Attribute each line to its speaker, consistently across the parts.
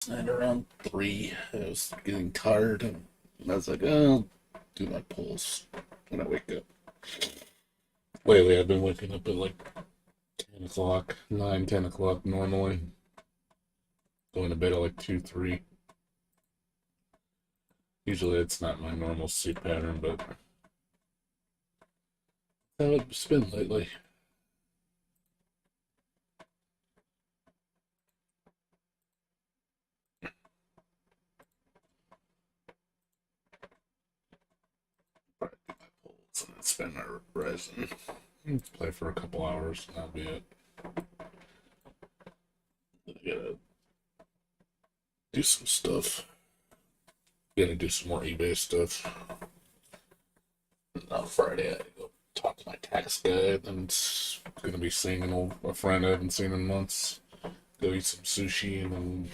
Speaker 1: And around 3, I was getting tired, and I was like, oh, I'll do my pulls when I wake up. Lately, I've been waking up at like 10 o'clock, 9, 10 o'clock normally. Going to bed at like 2, 3. Usually it's not my normal sleep pattern, but how it's been lately. Probably do my pulls and then spend my resin. Play for a couple hours, and that'll be it. I gotta do some stuff. Gonna do some more eBay stuff. On Friday, I go talk to my tax guy. Then it's gonna be seeing a friend I haven't seen in months. Go eat some sushi, and then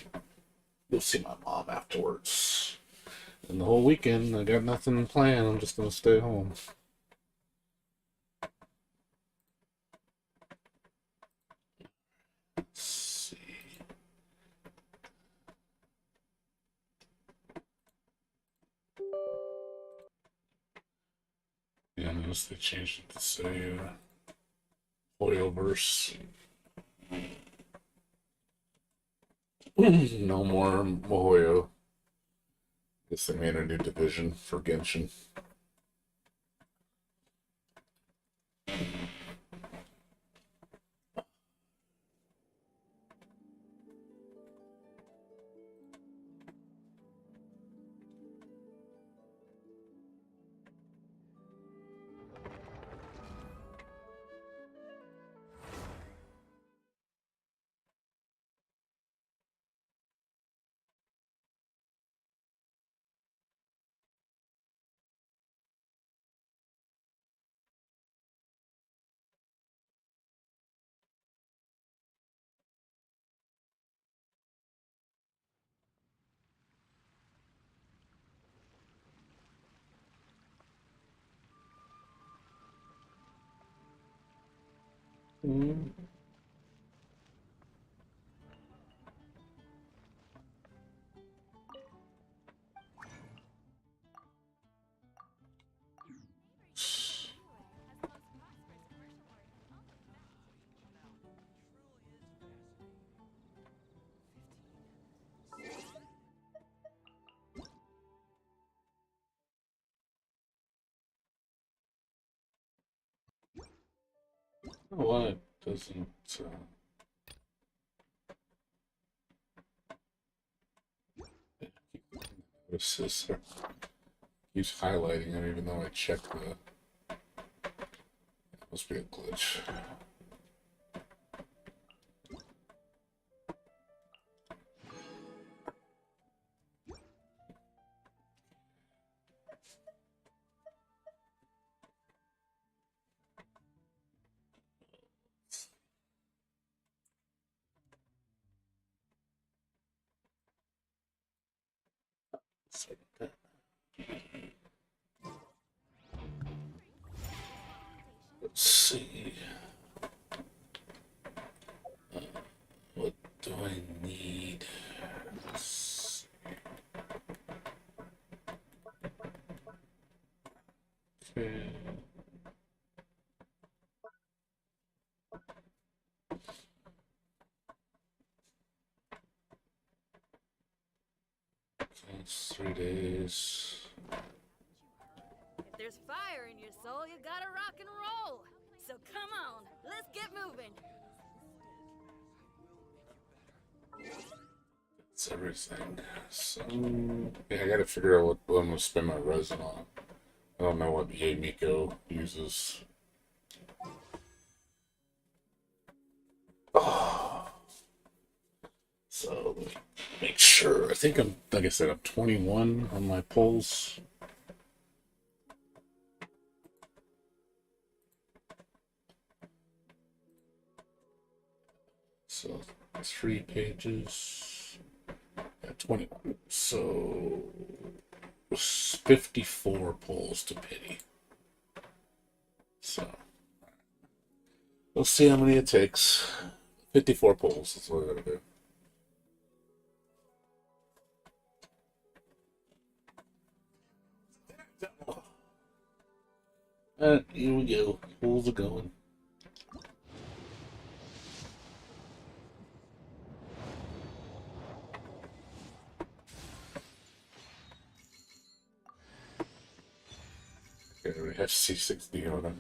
Speaker 1: go see my mom afterwards. And the whole weekend, I got nothing planned. I'm just gonna stay home. Let's see. Yeah, I noticed they changed it to say Hoyoverse. No more Mohoyo. Guess they made a new division for Genshin. Mm. Why it doesn't notice this? Keeps highlighting it even though I checked the. Must be a glitch. Let's see. What do I need? Okay. It's 3 days.
Speaker 2: If there's fire in your soul, you gotta rock and roll. So come on, let's get moving.
Speaker 1: It's everything. So yeah, I gotta figure out what I'm gonna spend my resin on. I don't know what Miko uses. Oh, so make sure. I think I'm, like I said, I'm 21 on my pulls. So 3 pages. Yeah, 21. So 54 pulls to pity. So we'll see how many it takes. 54 pulls. That's what I gotta do. Here we go. Pulls are going. Okay, we have C60 on it.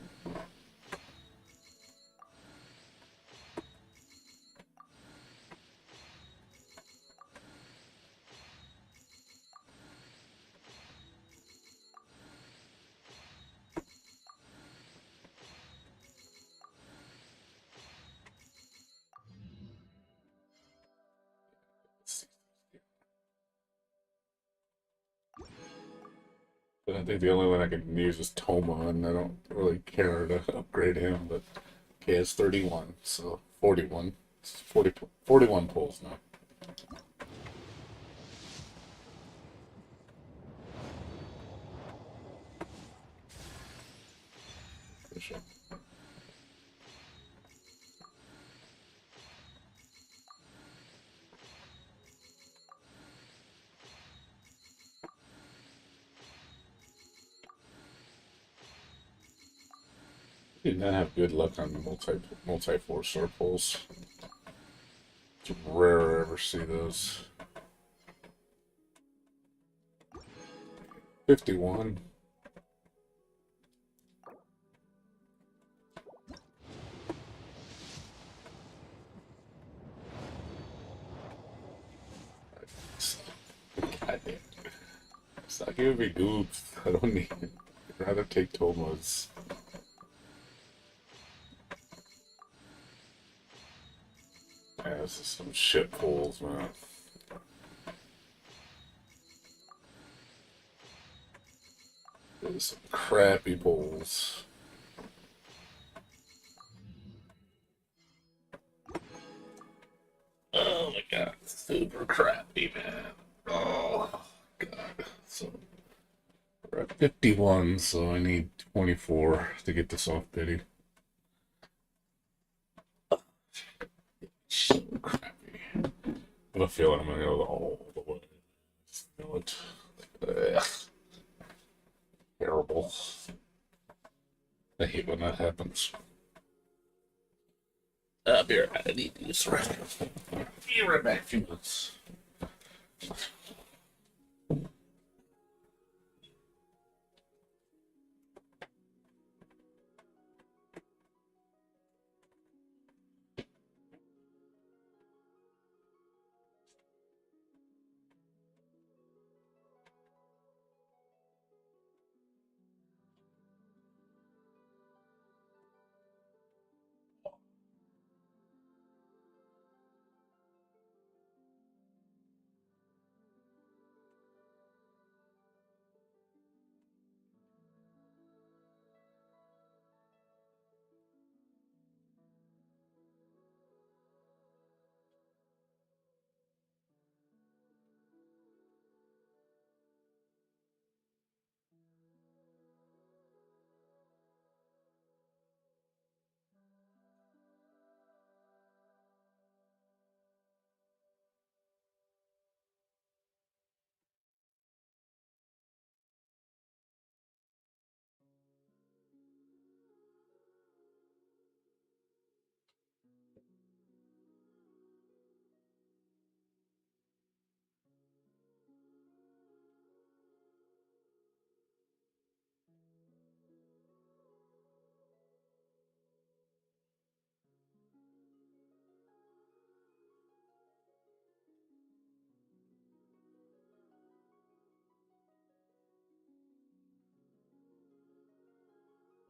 Speaker 1: But I think the only one I can use is Toma, and I don't really care to upgrade him, but he has 31, so 41. It's 41 pulls now. For sure. Did not have good luck on multi 4-star pulls. It's rare I ever see those. 51. God damn. Stop giving me goobs. I don't need it. I'd rather take Tomas. Yeah, this is some shit pulls, man. This is some crappy pulls. Oh my god, super crappy, man. Oh god. So we're at 51, so I need 24 to get this off pity. So crappy. I have a feeling I'm gonna go all the way. Just know it. Ugh. Terrible. I hate when that happens. I'll be right back. I need to use the restroom. Be right back. A few minutes.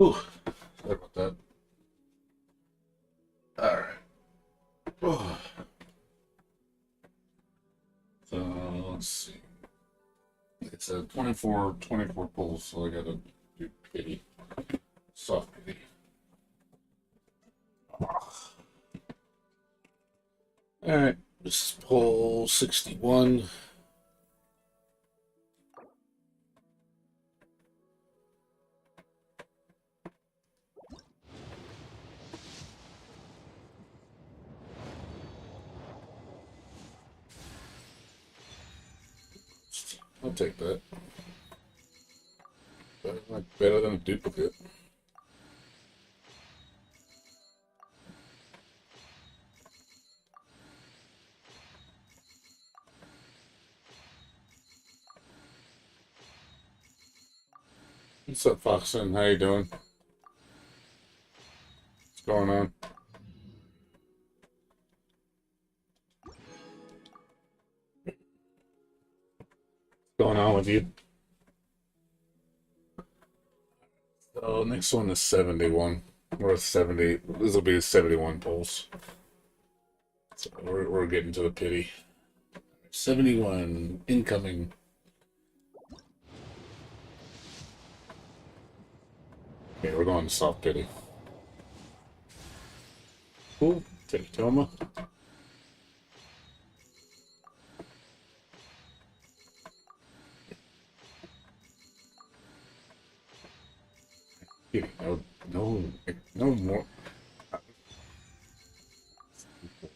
Speaker 1: Ooh, sorry about that. Alright. Oh. So, let's see. It's a 24 pulls, so I gotta do pity. Soft pity. Alright, this is pull 61. I'll take that. Better than a duplicate. What's up, Foxen? How you doing? What's going on? What's going on with you? So next one is 71. We're at 70. This will be 71 pulls. So we're getting to the pity. 71 incoming. Okay, we're going to soft pity. Cool. Take Toma. No, no, no more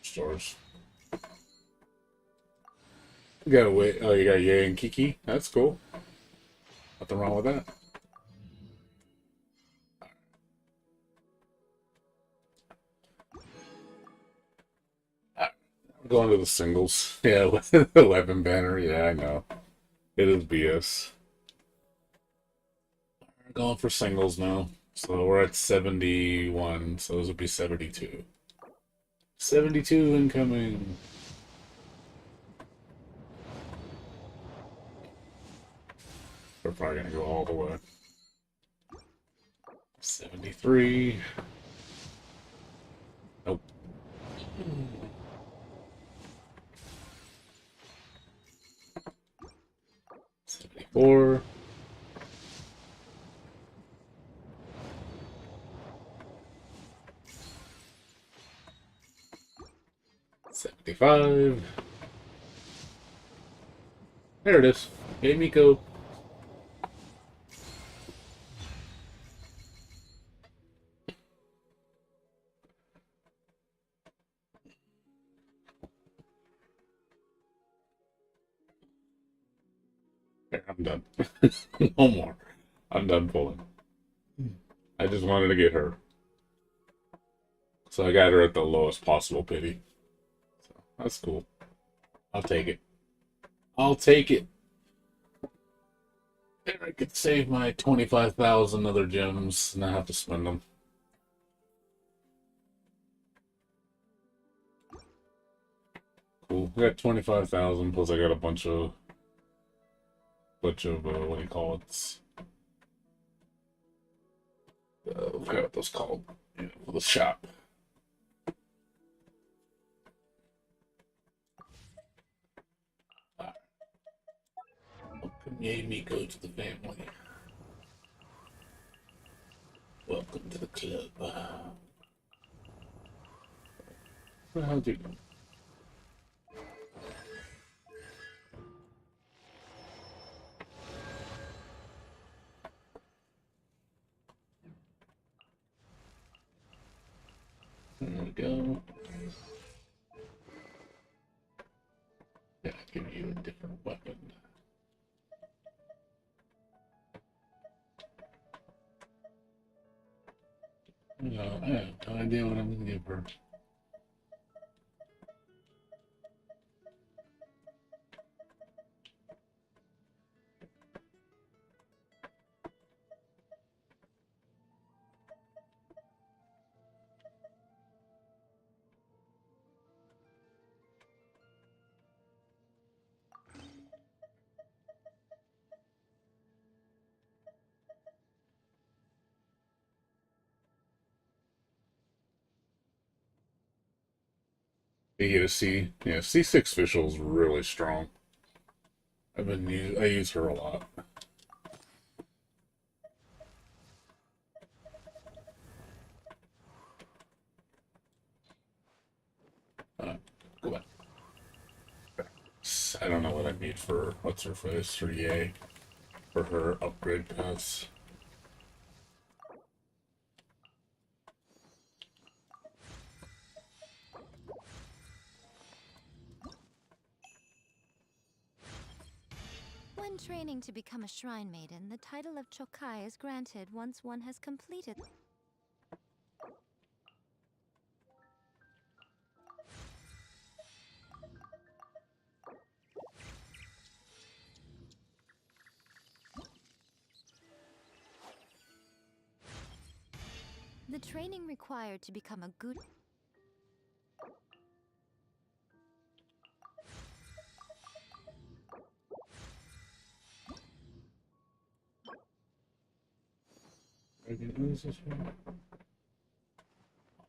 Speaker 1: stars. You gotta wait. Oh, you got Ye and Kiki. That's cool. Nothing wrong with that. I'm going to the singles. Yeah, with the weapon banner. Yeah, I know. It is BS. We're going for singles now. So we're at 71. So this would be 72. 72 incoming. We're probably gonna go all the way. 73. Nope. 74. 75. There it is. Hey, Miko. There, I'm done. No more. I'm done pulling. I just wanted to get her. So I got her at the lowest possible pity. So that's cool. I'll take it. I'll take it. There I could save my 25,000 other gems and not have to spend them. Cool. I got 25,000 plus I got a bunch of what do you call it? I forgot what those called. Yeah, for the shop. Welcome, yay, Miko, to the family. Welcome to the club. What the hell do you do? There we go. Yeah, give you a different weapon. No, I have no idea what I'm gonna give her. You get a C. Yeah, C6 Official is really strong. I use her a lot. Go back. I don't know what I need for what's her face for Yay for her upgrade pass.
Speaker 3: When training to become a shrine maiden, the title of Chokai is granted once one has completed. The training required to become a good...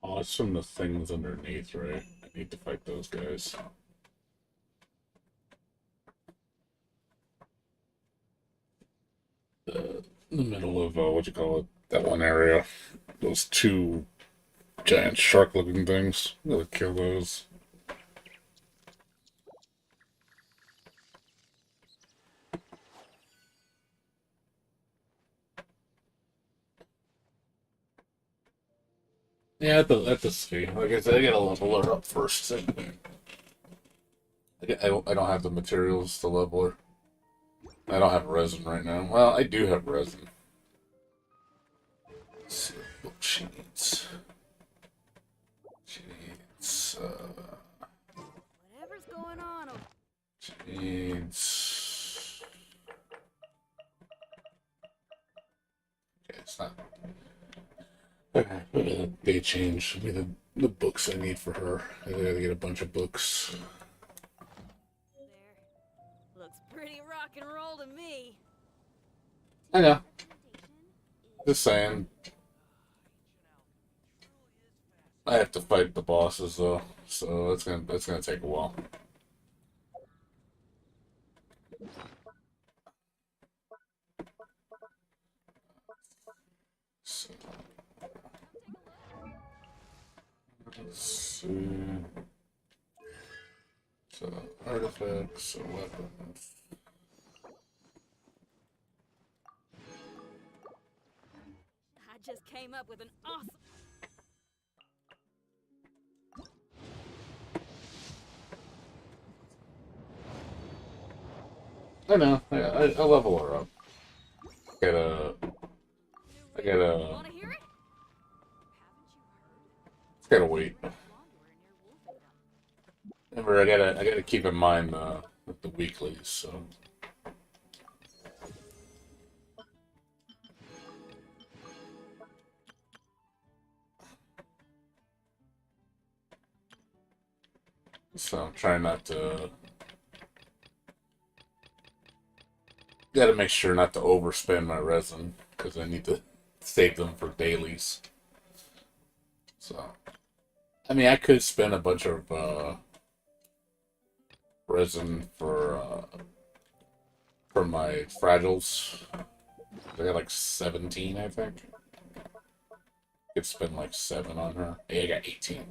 Speaker 1: Oh, it's from the things underneath, right? I need to fight those guys. In the middle of, what you call it? That one area. Those two giant shark-looking things. Gotta kill those. Yeah, at the see. Like I said, I gotta level her up first. I don't have the materials to level her. I don't have resin right now. Well, I do have resin. Let's see what book she needs. She needs,
Speaker 2: Whatever's going on over
Speaker 1: she needs... Okay, it's not... Okay, they changed me the books I need for her. I gotta get a bunch of books.
Speaker 2: there. Looks pretty rock and roll to me.
Speaker 1: I know. Just saying. I have to fight the bosses though, so that's gonna take a while. So, let's see. So artifacts, so weapons.
Speaker 2: I just came up with an awesome...
Speaker 1: I know. I level her up. I gotta.
Speaker 2: Wanna hear it?
Speaker 1: Gotta wait. Remember, I gotta keep in mind with the weeklies. So. So I'm trying not to. Gotta make sure not to overspend my resin because I need to save them for dailies. So, I mean, I could spend a bunch of resin for my fragiles. I got like 17, I think. Could spend like 7 on her. Hey, I got 18.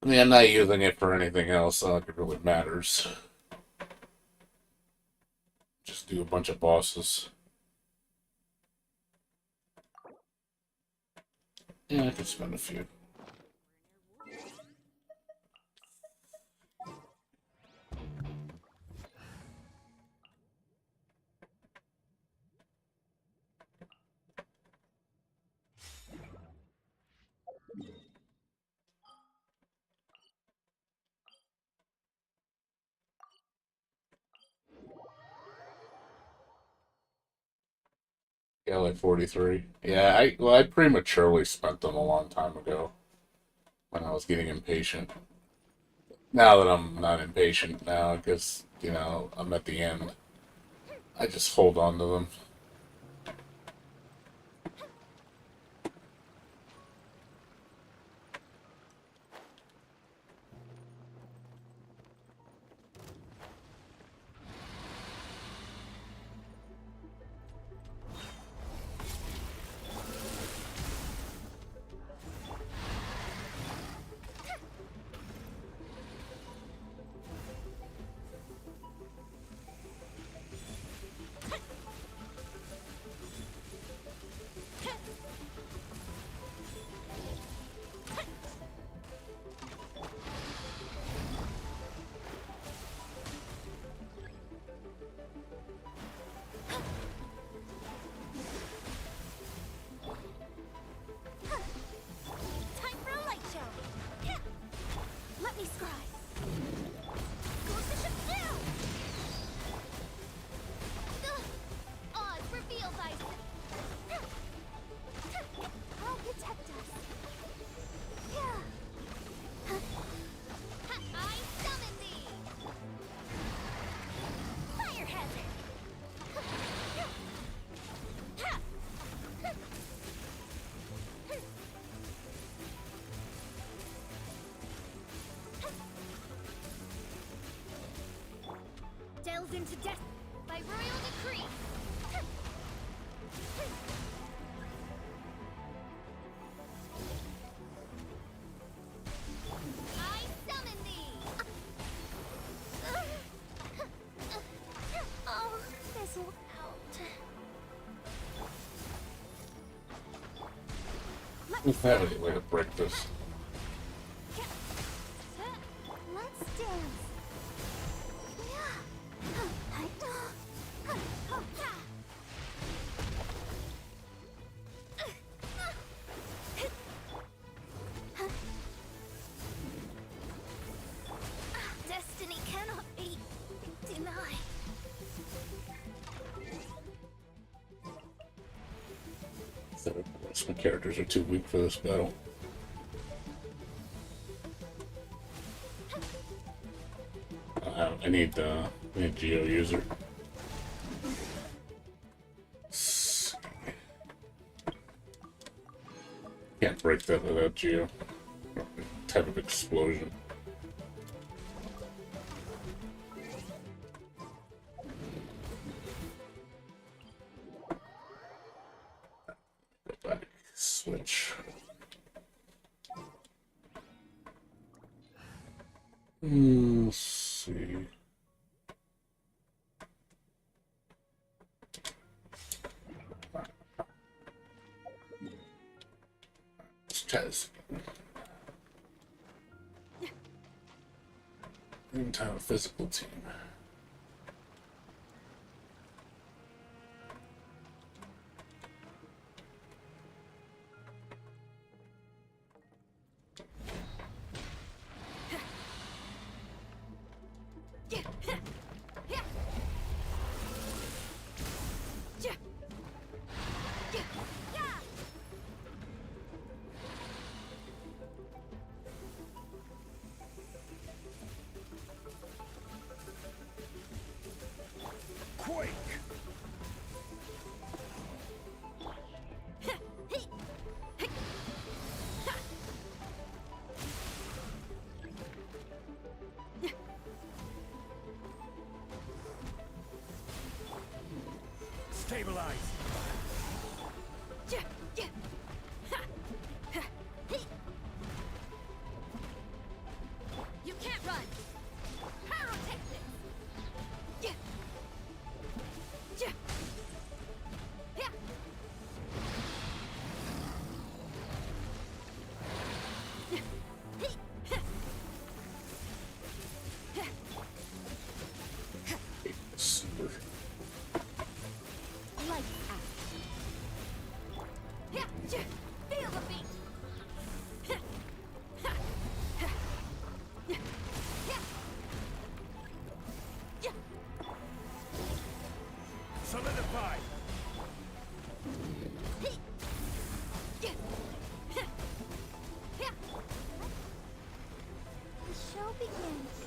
Speaker 1: I mean, I'm not using it for anything else, so it really matters. Just do a bunch of bosses. Yeah, I could spend a few. Yeah, like 43. Yeah, I prematurely spent them a long time ago when I was getting impatient. Now that I'm not impatient now, because, I'm at the end, I just hold on to them.
Speaker 2: souls into death by royal decree. I summon thee.
Speaker 3: Oh, this'll out.
Speaker 1: If I have any way to break this.
Speaker 3: Let's dance.
Speaker 2: Destiny cannot be denied.
Speaker 1: Some characters are too weak for this battle. I need Geo user. Can't break that without Geo. Type of explosion. Go back. Switch. Let's see. Let's try this again. Entire physical team.
Speaker 4: Quake! Stabilize!
Speaker 2: You can't run. Pyrotechnics.
Speaker 1: Super.
Speaker 2: Light out. Feel the beat.
Speaker 4: Solidify!
Speaker 3: The show begins.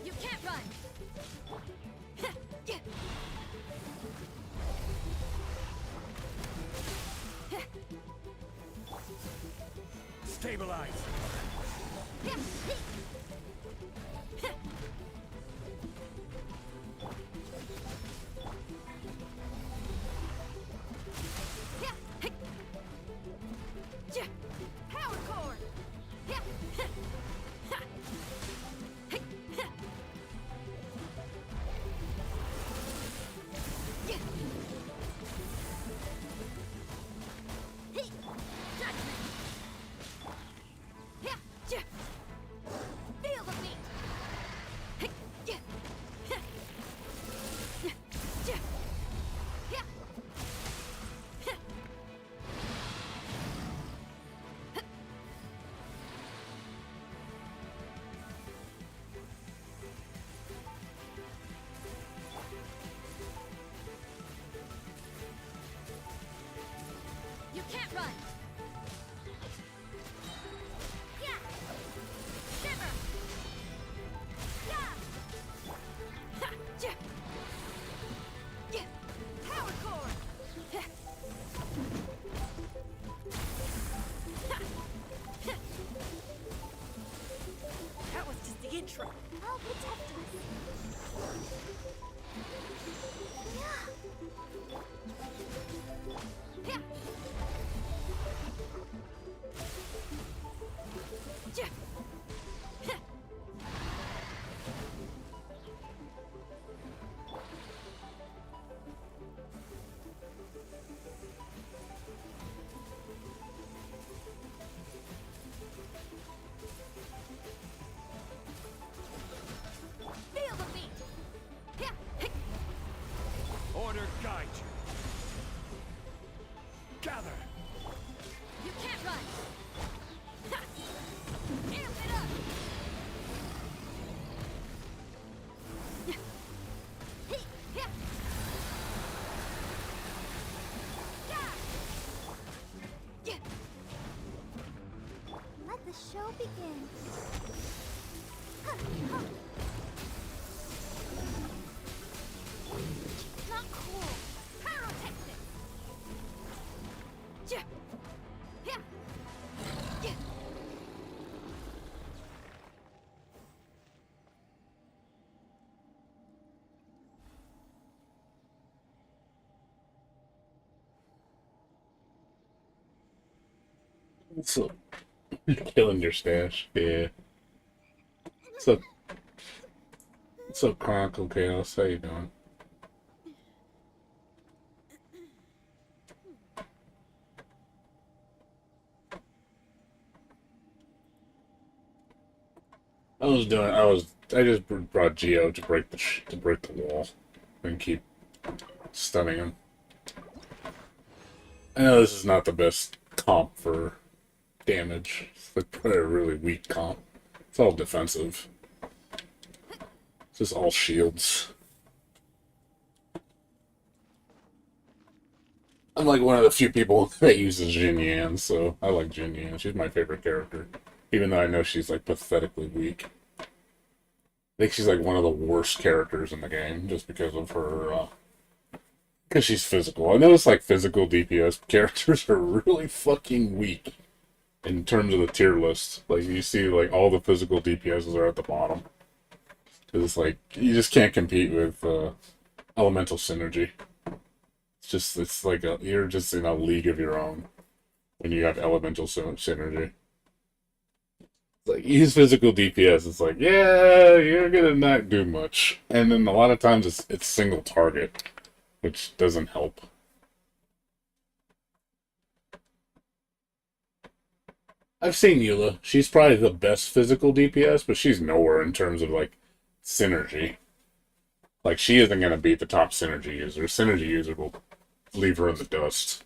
Speaker 2: You can't run.
Speaker 4: Stabilize!
Speaker 2: Power cord. run. Yeah. Shiver. Yeah. Ha. Ja. Yeah. Power core. Ha. Ha. Ha. That was just the intro.
Speaker 3: I'll protect us.
Speaker 2: Yeah. Ja. Ha. Feel the beat. Yeah. Hey.
Speaker 4: Order guide you. Gather.
Speaker 2: You can't run. Ha. Amp it up. Yeah. Hey. Yeah. Yeah. Yeah.
Speaker 3: Let the show begin.
Speaker 2: Not cool. Pyrotechnic. Yeah. Yeah. Yeah.
Speaker 1: So, killing your stash. Yeah. So, Chronicle Chaos, how you doing? I just brought Geo to break the wall and keep stunning him. I know this is not the best comp for damage. It's like probably a really weak comp. It's all defensive. It's just all shields. I'm like one of the few people that uses Jin Yan, so I like Jin Yan. She's my favorite character. Even though I know she's like pathetically weak. I think she's like one of the worst characters in the game just because of her because she's physical. I noticed like physical DPS characters are really fucking weak in terms of the tier list. Like you see like all the physical DPSs are at the bottom. Cuz it's like you just can't compete with elemental synergy. It's like you're just in a league of your own when you have elemental synergy. Like use physical DPS, it's like, yeah, you're gonna not do much. And then a lot of times it's single target, which doesn't help. I've seen Eula. She's probably the best physical DPS, but she's nowhere in terms of like synergy. Like she isn't gonna beat the top synergy user. Synergy user will leave her in the dust.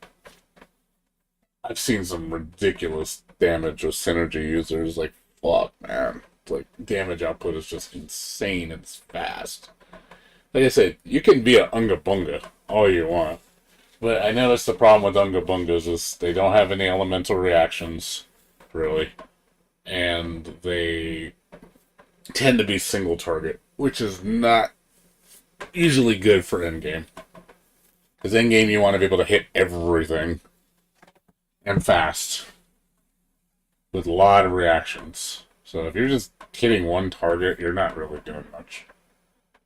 Speaker 1: I've seen some ridiculous damage with synergy users, like fuck, man. Like, damage output is just insane and it's fast. Like I said, you can be a Unga Bunga all you want. But I noticed the problem with Unga Bungas is they don't have any elemental reactions, really. And they tend to be single target, which is not usually good for endgame. Because endgame you want to be able to hit everything. And fast. With a lot of reactions. So if you're just hitting one target, you're not really doing much.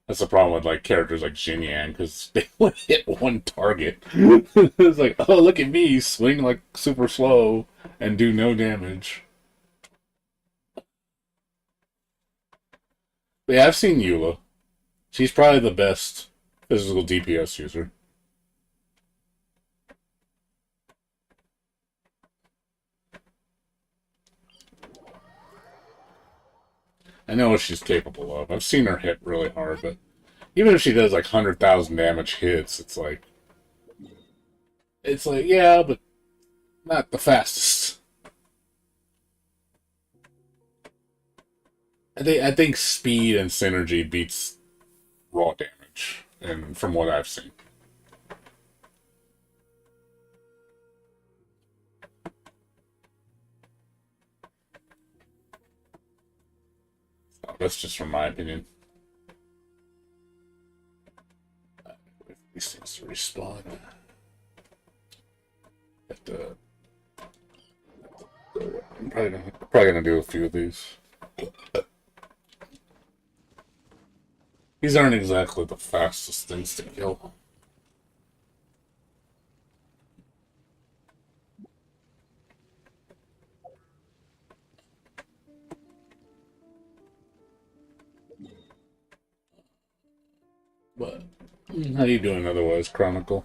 Speaker 1: That's the problem with like characters like Jin Yang, because they only hit one target. It's like, oh, look at me, swing like super slow and do no damage. But yeah, I've seen Eula. She's probably the best physical DPS user. I know what she's capable of. I've seen her hit really hard, but even if she does like 100,000 damage hits, it's like, yeah, but not the fastest. I think speed and synergy beats raw damage, and from what I've seen. That's just from my opinion. Wait for these things to respawn. I'm probably gonna do a few of these. These aren't exactly the fastest things to kill. But how you doing otherwise, Chronicle?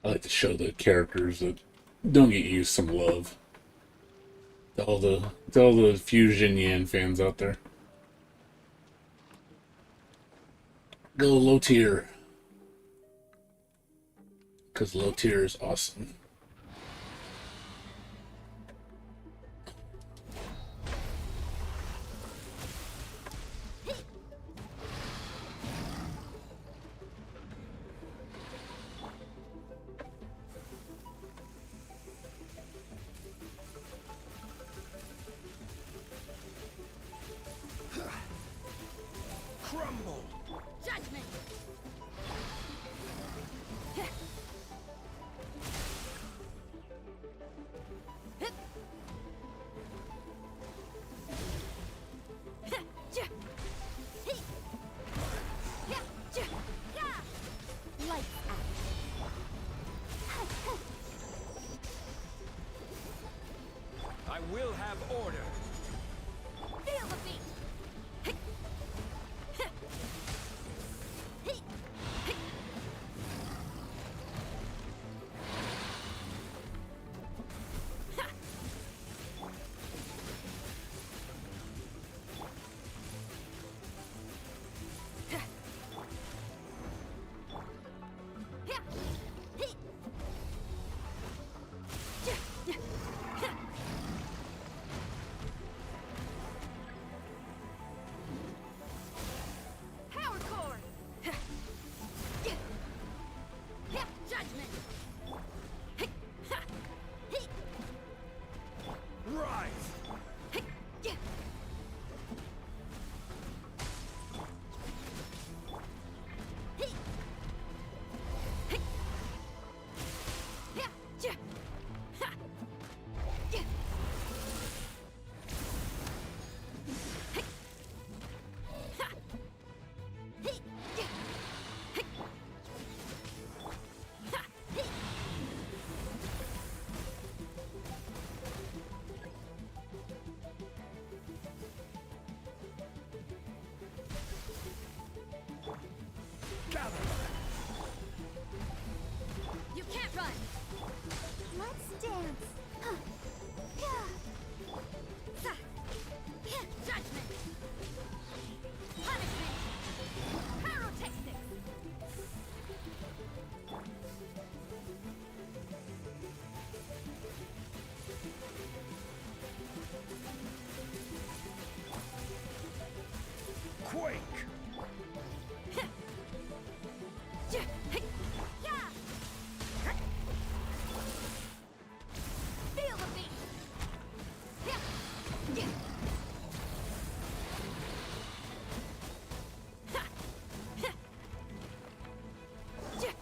Speaker 1: I like to show the characters that don't get used some love. To all the Fusion Yan fans out there. Go low tier. Because low tier is awesome.
Speaker 4: Crumble!
Speaker 2: Judgment!
Speaker 3: Lights out.
Speaker 4: I will have order.
Speaker 2: Feel the beat! Power core! Judgment!
Speaker 4: Rise! Gather!
Speaker 2: You can't run!
Speaker 3: Let's dance.
Speaker 2: Judgment! Punishment! Pyrotechnics!
Speaker 4: Quake!
Speaker 2: Feel the beat!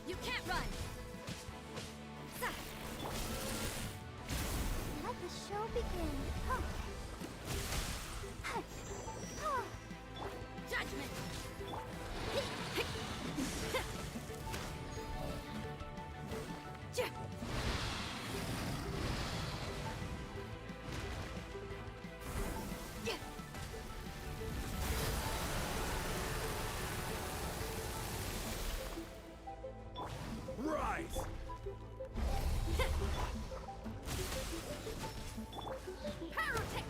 Speaker 2: You can't run!
Speaker 3: Let the show begin.
Speaker 2: Judgment!
Speaker 4: Rise!
Speaker 2: Pyrotechnics!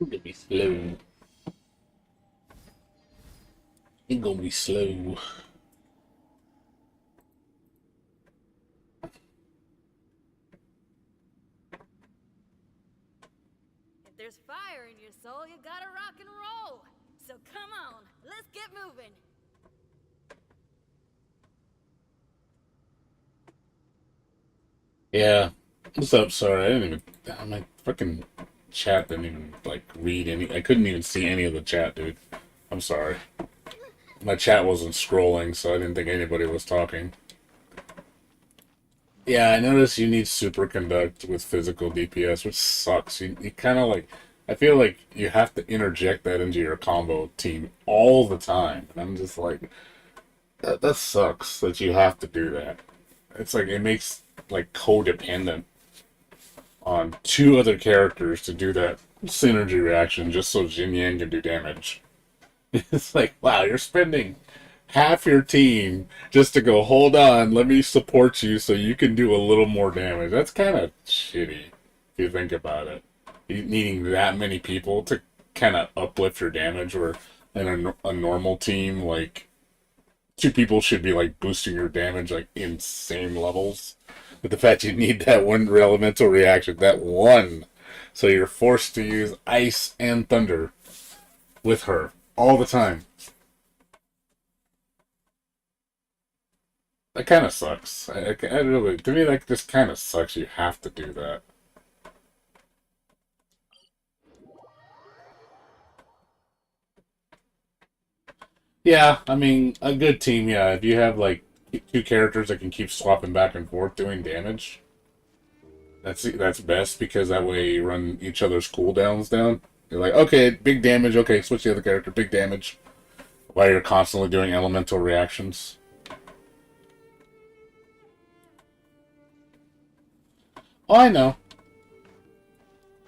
Speaker 1: gonna be slow. It's gonna be slow.
Speaker 2: If there's fire in your soul, you gotta rock and roll. So come on, let's get moving.
Speaker 1: Yeah. What's up? Sorry, I didn't even. My fucking chat didn't even like read any. I couldn't even see any of the chat, dude. I'm sorry. My chat wasn't scrolling, so I didn't think anybody was talking. Yeah, I noticed you need superconduct with physical DPS, which sucks. You kind of like. I feel like you have to interject that into your combo team all the time. And I'm just like, that sucks that you have to do that. It's like, it makes like codependent on two other characters to do that synergy reaction just so Jin Yang can do damage. It's like, wow, you're spending half your team just to go, hold on, let me support you so you can do a little more damage. That's kind of shitty if you think about it. Needing that many people to kind of uplift your damage, where in a normal team, like, two people should be like boosting your damage like insane levels. But the fact you need that one elemental reaction, that one, so you're forced to use ice and thunder with her all the time. That kind of sucks. I really, to me, that just kind of sucks. You have to do that. Yeah, I mean, a good team, yeah. If you have like two characters that can keep swapping back and forth doing damage, that's best, because that way you run each other's cooldowns down. You're like, okay, big damage, okay, switch the other character, big damage, while you're constantly doing elemental reactions. Oh, I know.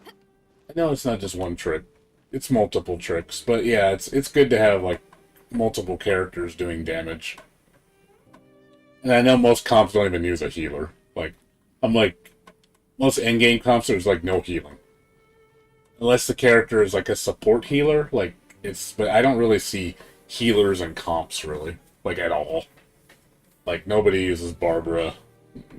Speaker 1: I know it's not just one trick. It's multiple tricks, but yeah, it's good to have like multiple characters doing damage. And I know most comps don't even use a healer. Like, I'm like, most endgame comps there's like no healing. Unless the character is like a support healer, like it's, but I don't really see healers and comps really, like at all. Like nobody uses Barbara.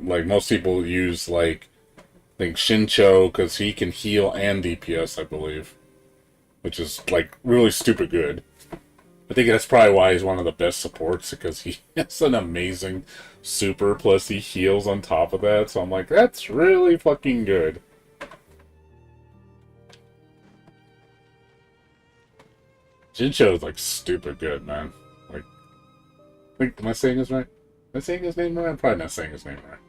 Speaker 1: Like most people use like, I think Shincho, because he can heal and DPS, I believe, which is like really stupid good. I think that's probably why he's one of the best supports, because he has an amazing super, plus he heals on top of that. So I'm like, that's really fucking good. Jincho is like stupid good, man. Like, am I saying his right? Am I saying his name right? I'm probably not saying his name right.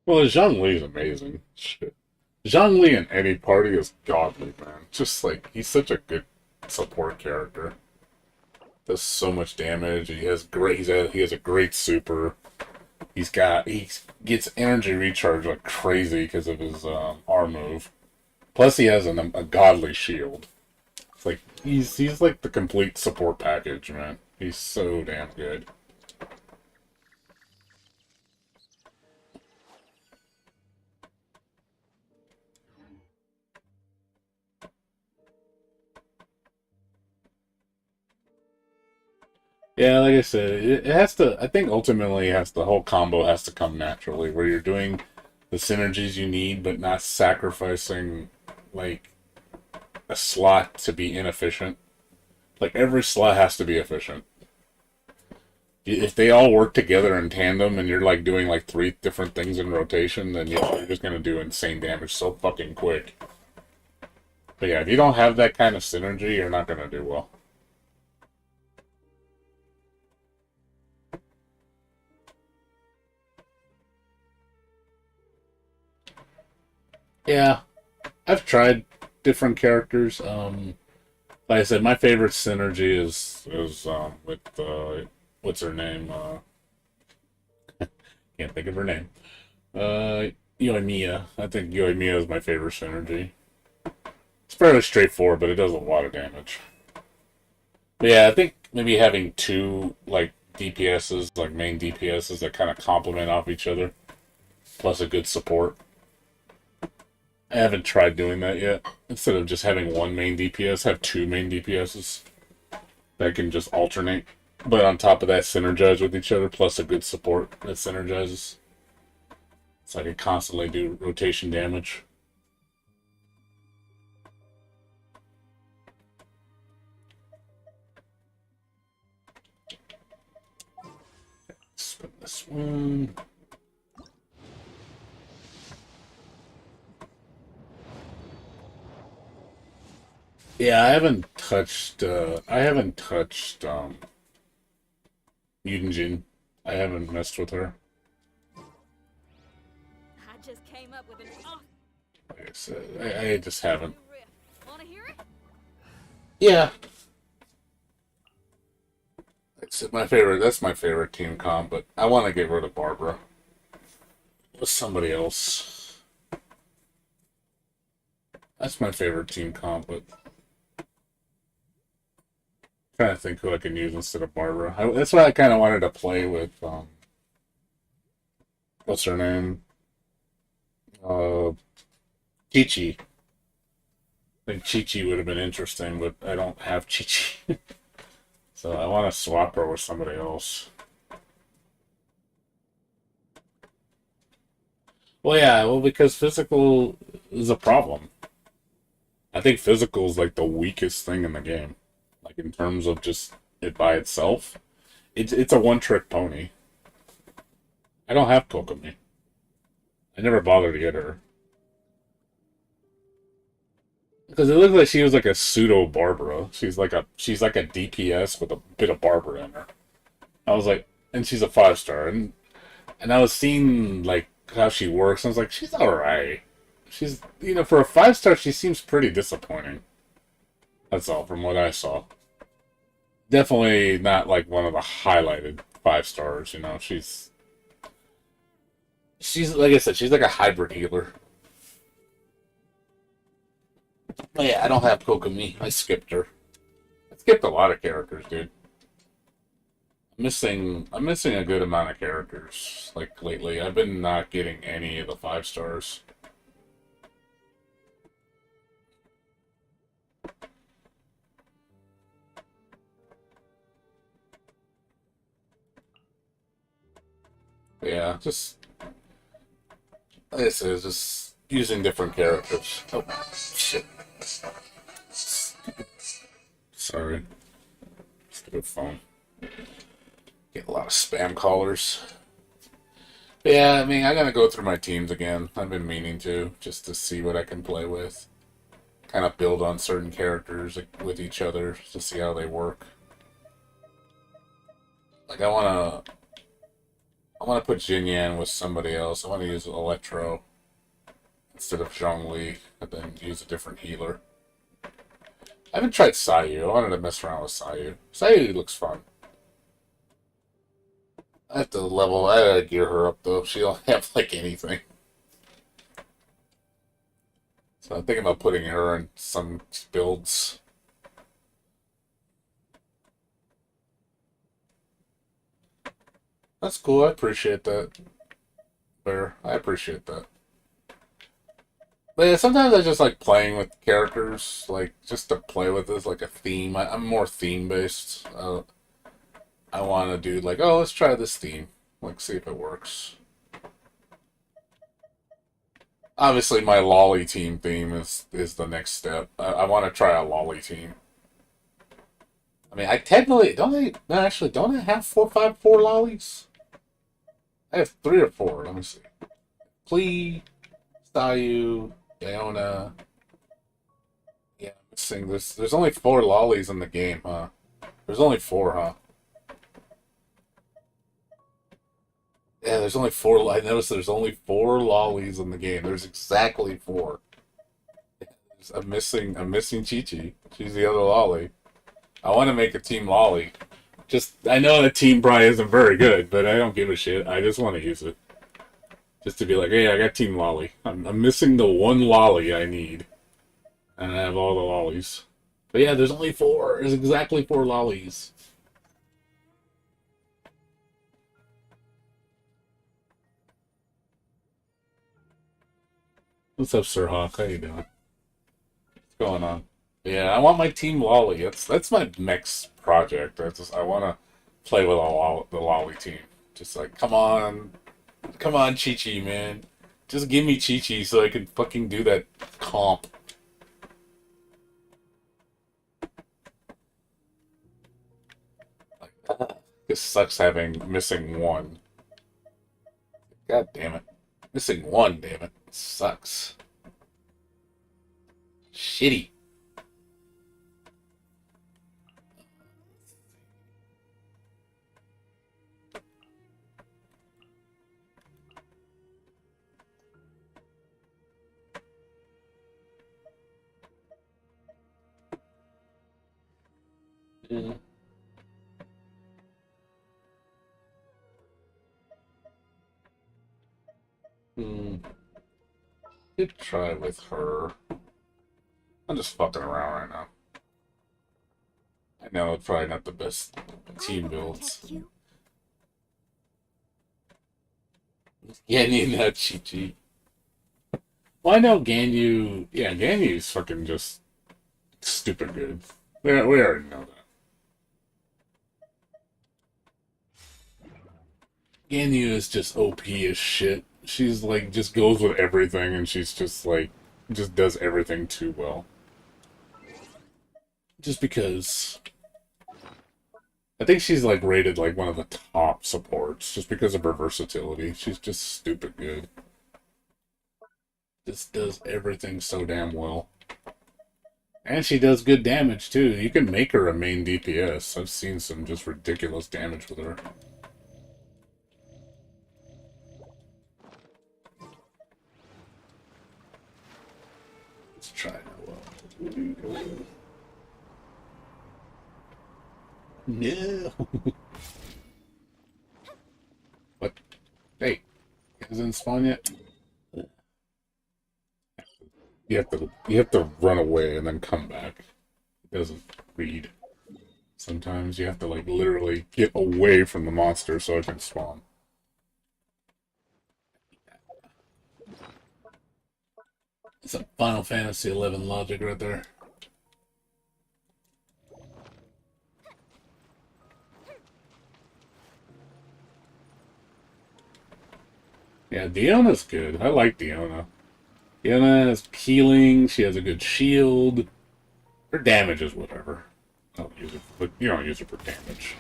Speaker 1: Well, Zhang Li's amazing. Shit. Zhang Li in any party is godly, man. Just like, he's such a good support character. Does so much damage. He has a great super. He gets energy recharge like crazy because of his R move. Plus, he has a godly shield. It's like he's like the complete support package, man. He's so damn good. Yeah, like I said, it has to. I think ultimately, the whole combo has to come naturally, where you're doing the synergies you need, but not sacrificing like a slot to be inefficient. Like every slot has to be efficient. If they all work together in tandem, and you're like doing like three different things in rotation, then you're just gonna do insane damage so fucking quick. But yeah, if you don't have that kind of synergy, you're not gonna do well. Yeah, I've tried different characters. like I said, my favorite synergy is with what's her name? Can't think of her name. Yoimiya. I think Yoimiya is my favorite synergy. It's fairly straightforward, but it does a lot of damage. But yeah, I think maybe having two like DPSs, like main DPSs that kind of complement off each other, plus a good support. I haven't tried doing that yet. Instead of just having one main DPS, have two main DPSs that can just alternate. But on top of that, synergize with each other, plus a good support that synergizes. So I can constantly do rotation damage. Spin this one. Yeah, I haven't touched Yunjin. I haven't messed with her.
Speaker 2: I just came up with an awesome
Speaker 1: Like I said, I just haven't.
Speaker 2: riff. Wanna hear it?
Speaker 1: Yeah. It's my favorite. That's my favorite team comp, but I want to get rid of Barbara. With somebody else. That's my favorite team comp, but I'm trying to think who I can use instead of Barbara. That's why I kind of wanted to play with what's her name? Chi-Chi. I think Chi-Chi would have been interesting, but I don't have Chi-Chi. So I want to swap her with somebody else. Well, yeah, well, because physical is a problem. I think physical is like the weakest thing in the game. Like in terms of just it by itself. It's a one-trick pony. I don't have Kokomi. I never bothered to get her. Because it looked like she was like a pseudo Barbara. She's like a DPS with a bit of Barbara in her. I was like, and she's a 5-star, and I was seeing like how she works. And I was like, she's all right. She's for a 5-star, she seems pretty disappointing. That's all from what I saw. Definitely not like one of the highlighted 5-stars. She's like I said, she's like a hybrid healer. Oh yeah, I don't have Kokomi. I skipped her. I skipped a lot of characters, dude. I'm missing a good amount of characters. Like lately, I've been not getting any of the 5-stars. Yeah, just like I said, just using different characters. Oh shit! Sorry, stupid phone. Get a lot of spam callers. But yeah, I mean, I gotta go through my teams again. I've been meaning to, just to see what I can play with. Kind of build on certain characters with each other to see how they work. Like I wanna put Jin Yan with somebody else. I wanna use Electro instead of Zhongli, and then use a different healer. I haven't tried Sayu. I wanted to mess around with Sayu. Sayu looks fun. I have to I gotta gear her up though. She don't have like anything. So I'm thinking about putting her in some builds. That's cool. I appreciate that. Bear. I appreciate that. But yeah, sometimes I just like playing with characters, like just to play with this, like a theme. I'm more theme based. I want to do like, oh, let's try this theme, like see if it works. Obviously, my lolly team theme is the next step. I want to try a lolly team. I mean, I technically don't. No, actually, don't I have 4 lollies? I have 3 or 4. Let me see. Klee, Sayu, Iona. Yeah, I'm missing this. There's only 4 lollies in the game, huh? There's only 4, huh? Yeah, there's only 4. I noticed there's only 4 lollies in the game. There's exactly 4. I'm missing Chi-Chi. She's the other lolly. I want to make a team lolly. Just, I know the team probably isn't very good, but I don't give a shit. I just want to use it. Just to be like, hey, I got team lolly. I'm missing the one lolly I need. And I have all the lollies. But yeah, there's only 4. There's exactly 4 lollies. What's up, Sir Hawk? How you doing? What's going on? Yeah, I want my team lolly. That's my next project. I want to play with the lolly team. Just like, come on, Chi-Chi, man. Just give me Chi-Chi so I can fucking do that comp. Like, this sucks missing 1. God damn it. Missing 1, damn it. Sucks. Shitty. Yeah. Could try with her. I'm just fucking around right now. I know it's probably not the best team builds. Ganyu, not Chi-Chi. Well, I know Ganyu. Yeah, Ganyu's fucking just stupid good. We already know that. Ganyu is just OP as shit. She's like, just goes with everything, and she's just like, just does everything too well. Just because. I think she's like rated like one of the top supports, just because of her versatility. She's just stupid good. Just does everything so damn well. And she does good damage too. You can make her a main DPS. I've seen some just ridiculous damage with her. Let's try Noelle. No. What? Hey, it hasn't spawned yet. You have to run away and then come back. It doesn't read. Sometimes you have to like literally get away from the monster so it can spawn. It's a Final Fantasy XI logic right there. Yeah, Diona's good. I like Diona. Diona has healing. She has a good shield. Her damage is whatever. I don't use it, but you don't use it for damage.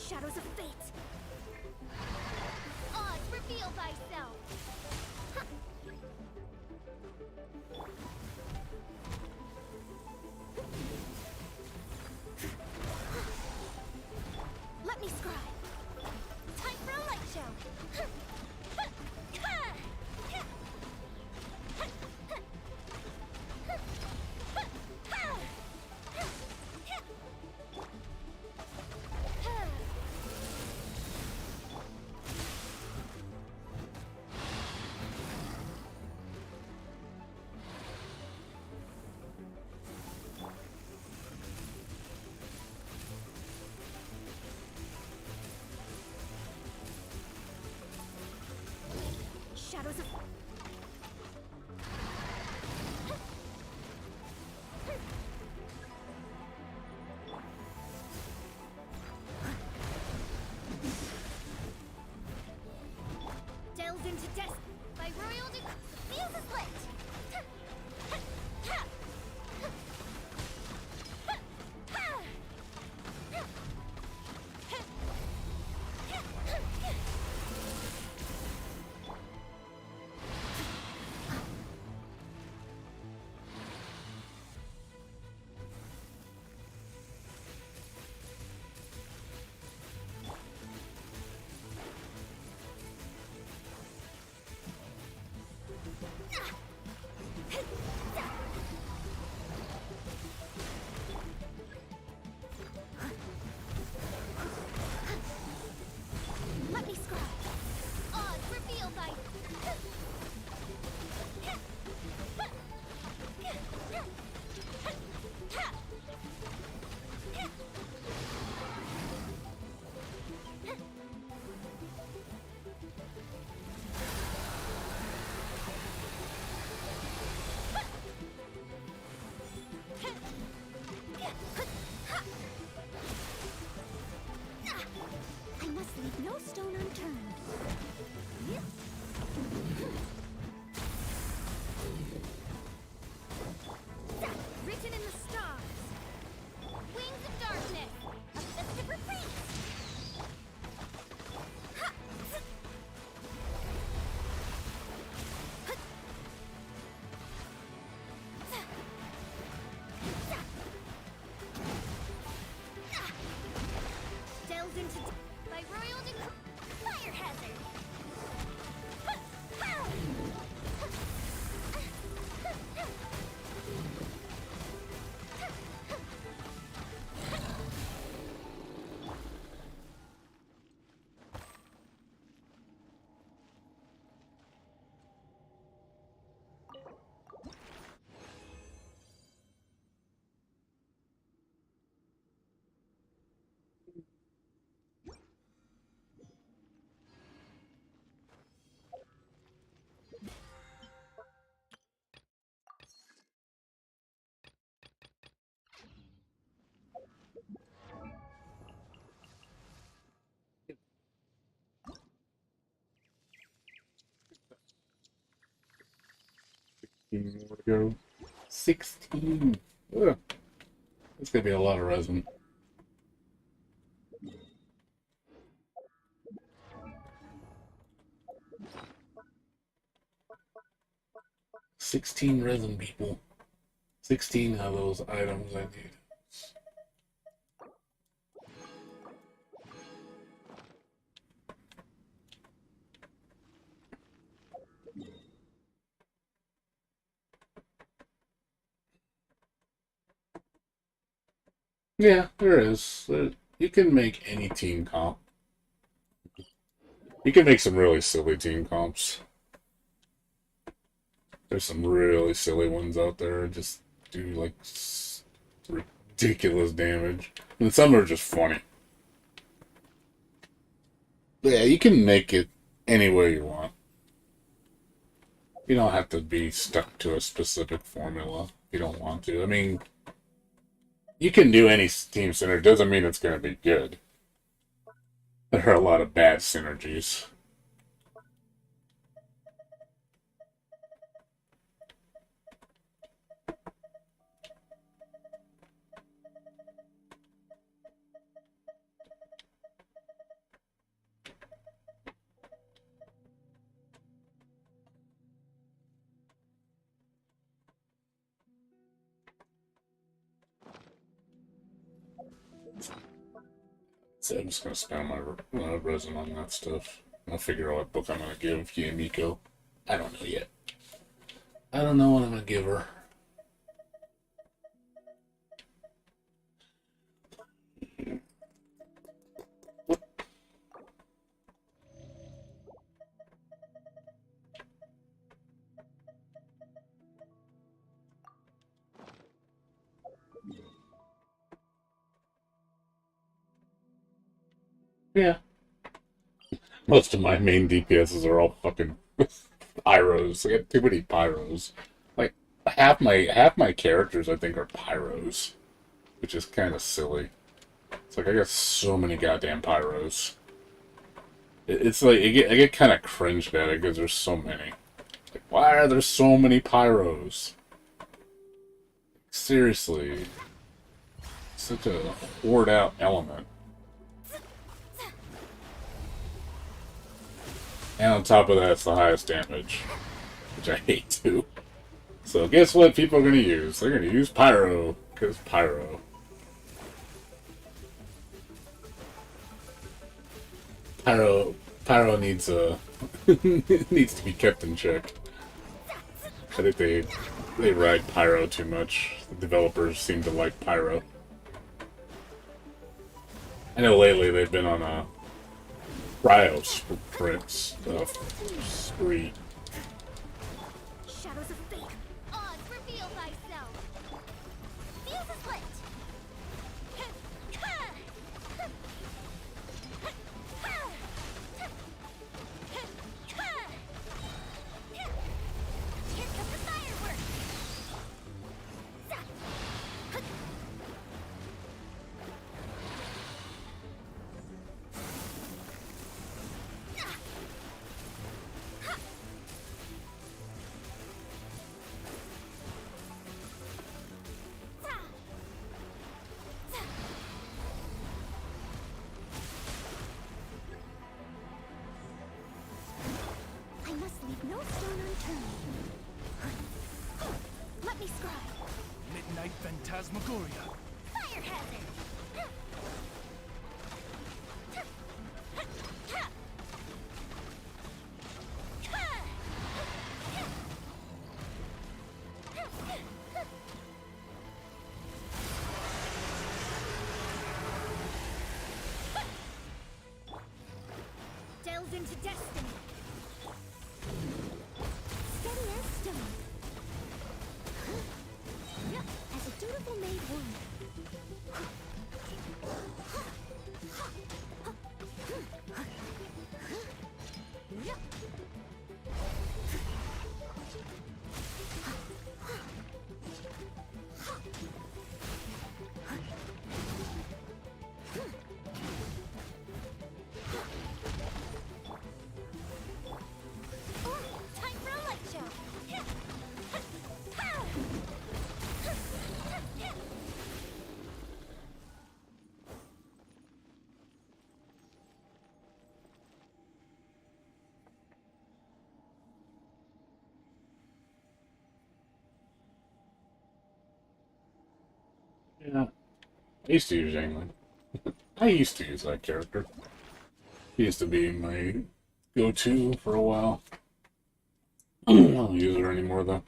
Speaker 5: Shadows of fate. Odds, reveal thyself. Let me scribe. Time for a light show. Shadows of... Delves into death by royal decree. Fuse is lit. Leave no stone unturned. Written in the stars. Wings of darkness. A festive retreat. Delves into by royal decree. Fire hazard.
Speaker 1: More to go. 16. Ugh. That's gonna be a lot of resin. $16 resin, people. 16 of those items I need. Yeah, there is. You can make any team comp. You can make some really silly team comps. There's some really silly ones out there. Just do like ridiculous damage. And some are just funny. But yeah, you can make it any way you want. You don't have to be stuck to a specific formula if you don't want to. I mean, you can do any team center. Doesn't mean it's going to be good. There are a lot of bad synergies. So I'm just going to spend my resin on that stuff. I'll figure out what book I'm going to give you and Miko. I don't know yet. I don't know what I'm going to give her. Yeah. Most of my main DPSs are all fucking pyros. I got too many pyros. Like half my characters I think are pyros, which is kind of silly. It's like I got so many goddamn pyros. It's like I get kind of cringed at it because there's so many. Like, why are there so many pyros? Seriously, such a hoard out element. And on top of that, it's the highest damage, which I hate too. So guess what people are going to use? They're going to use Pyro, because Pyro. Pyro needs needs to be kept in check. I think they ride Pyro too much. The developers seem to like Pyro. I know lately they've been on a Cryo spree.
Speaker 5: Shadows of fate. Oz, reveal thyself. Fuse is lit. Here comes the fireworks.
Speaker 4: Phantasmagoria.
Speaker 5: Fire hazard. Delve into destiny. Steady as stone. As a dutiful maid would. Oh, time for a light show.
Speaker 1: Yeah. I used to use Jangling. I used to use that character. He used to be my go-to for a while. I don't use her anymore, though.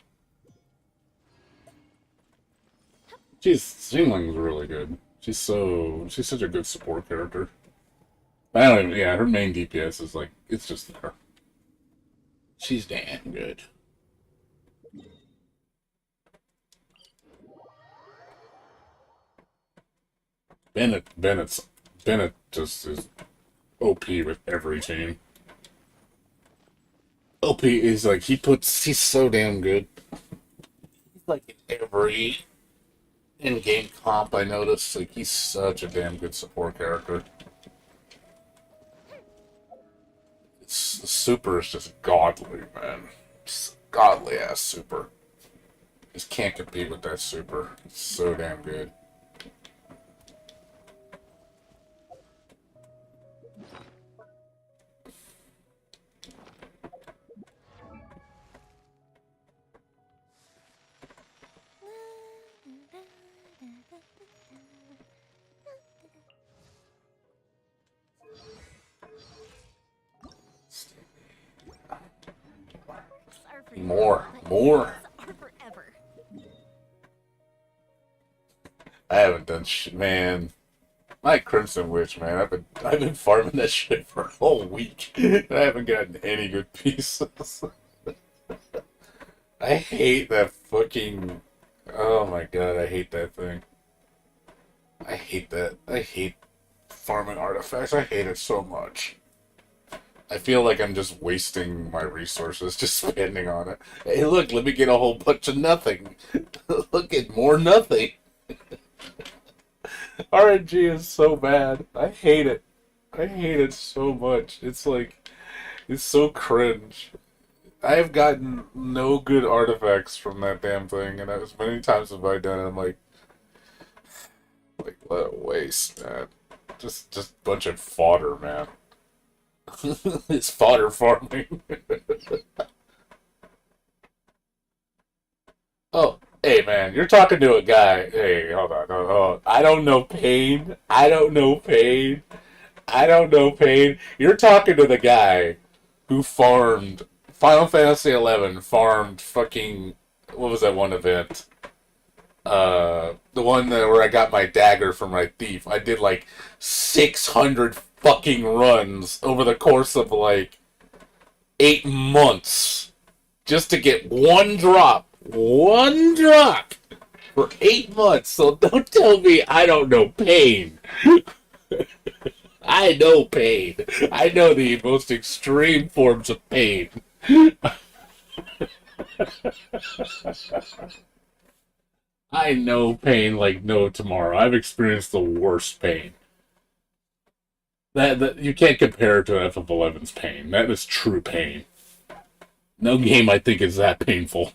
Speaker 1: Jingling's really good. She's such a good support character. I don't even, yeah, her main DPS is like, it's just there. She's damn good. Bennett just is OP with every team. OP is like, he's so damn good. He's like in every in-game comp I noticed, like he's such a damn good support character. The super is just godly, man. Just godly ass super. Just can't compete with that super. It's so damn good.
Speaker 5: Sorry for you,
Speaker 1: More.
Speaker 5: but
Speaker 1: More.
Speaker 5: are forever.
Speaker 1: I haven't done shit, man. My Crimson Witch, man. I've been farming that shit for a whole week. And I haven't gotten any good pieces. I hate that fucking. Oh my god, I hate that thing. I hate that. I hate farming artifacts. I hate it so much. I feel like I'm just wasting my resources just spending on it. Hey, look, let me get a whole bunch of nothing. Look at more nothing. RNG is so bad. I hate it. I hate it so much. It's like, it's so cringe. I have gotten no good artifacts from that damn thing, and as many times have I done it, I'm like, let it waste, man. Just bunch of fodder, man. It's fodder farming. Oh, hey man, you're talking to a guy. Hey, hold on, hold on. I don't know pain. I don't know pain. I don't know pain. You're talking to the guy who farmed Final Fantasy XI. Farmed fucking, what was that one event? The one where I got my dagger from my thief. I did like 600 fucking runs over the course of like 8 months just to get one drop for 8 months. So don't tell me I don't know pain. I know pain. I know the most extreme forms of pain. I know pain like no tomorrow. I've experienced the worst pain. That you can't compare it to FF11's pain. That is true pain. No game I think is that painful.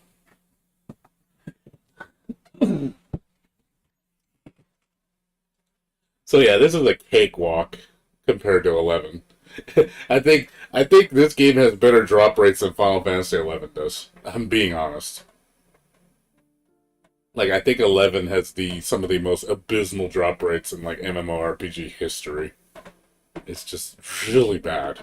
Speaker 1: So yeah, this is a cakewalk compared to 11. I think this game has better drop rates than Final Fantasy 11 does. I'm being honest. Like I think 11 has the some of the most abysmal drop rates in like MMORPG history. It's just really bad.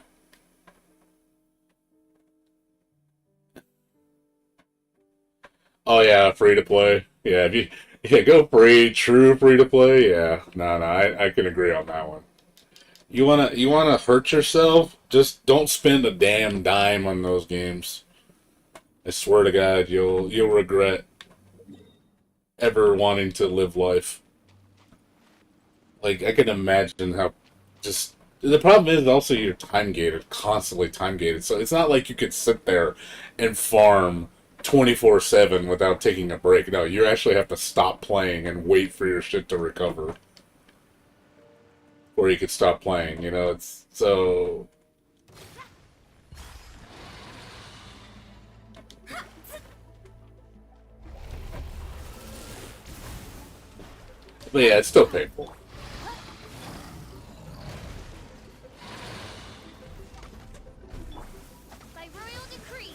Speaker 1: Oh yeah, free to play. Yeah, if you yeah go free, true free to play. Yeah, no, I can agree on that one. You wanna hurt yourself? Just don't spend a damn dime on those games. I swear to God, you'll regret ever wanting to live life. Like I can imagine how just the problem is also you're time gated, constantly time gated. So it's not like you could sit there and farm 24/7 without taking a break. No, you actually have to stop playing and wait for your shit to recover, or you could stop playing. You know, it's so. But yeah, it's still painful.
Speaker 5: By royal decree.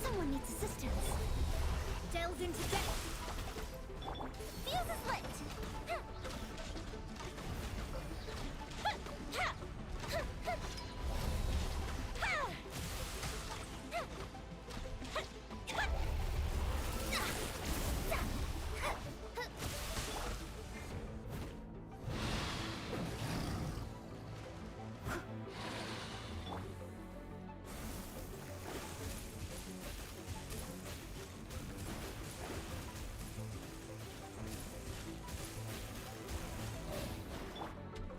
Speaker 5: Someone needs assistance. Delves into depth. Fuse is lit.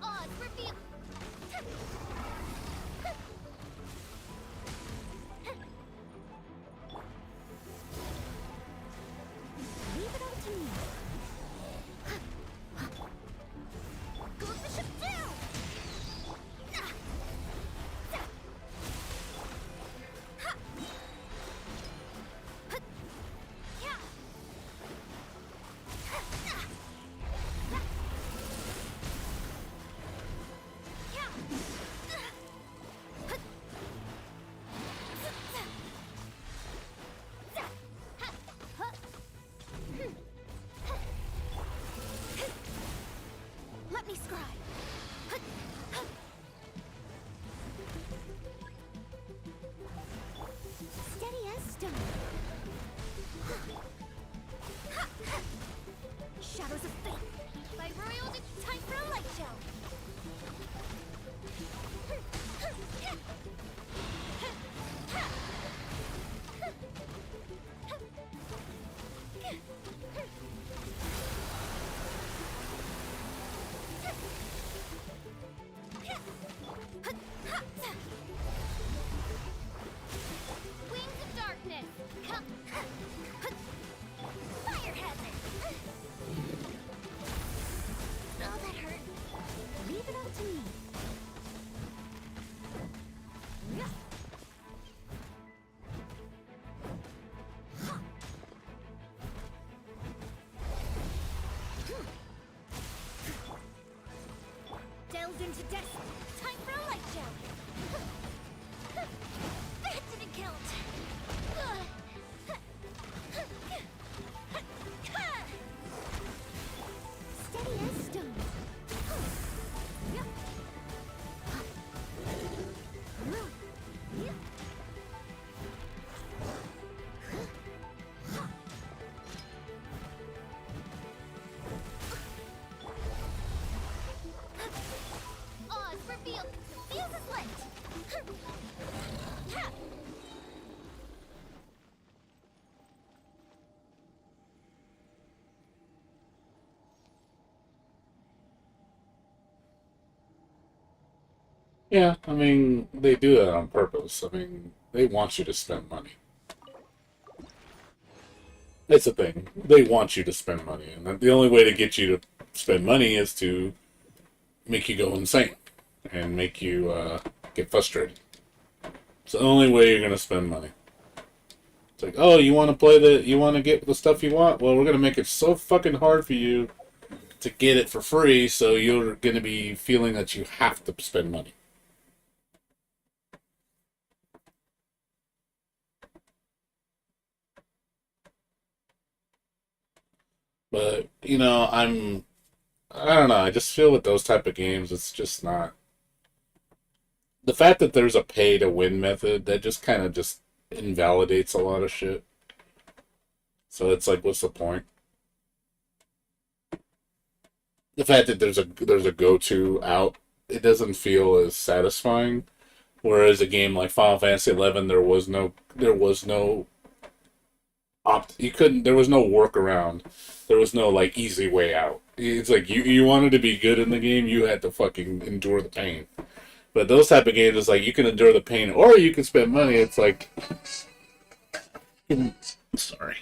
Speaker 5: Odds reveal. Leave it up to me. Goes the ship down. Let me scribe. Steady as stone. Shadows of fate. By royal time for a light show. Wings of darkness. Come. Fire hazard. Oh, that hurt. Leave it up to me. Delves into death. Time for a light show. That didn't count. Steady as stone. Odds revealed. Fuse is lit.
Speaker 1: Yeah, I mean they do that on purpose. I mean they want you to spend money. That's the thing. They want you to spend money, and the only way to get you to spend money is to make you go insane and make you get frustrated. It's the only way you're gonna spend money. It's like, oh, you want to play you want to get the stuff you want? Well, we're gonna make it so fucking hard for you to get it for free, so you're gonna be feeling that you have to spend money. But I don't know. I just feel with those type of games, it's just not the fact that there's a pay to win method that just kind of just invalidates a lot of shit. So it's like, what's the point? The fact that there's a go-to out, it doesn't feel as satisfying. Whereas a game like Final Fantasy 11, there was no there was no workaround. There was no like easy way out. It's like you wanted to be good in the game, you had to fucking endure the pain. But those type of games, it's like you can endure the pain or you can spend money. It's like, sorry,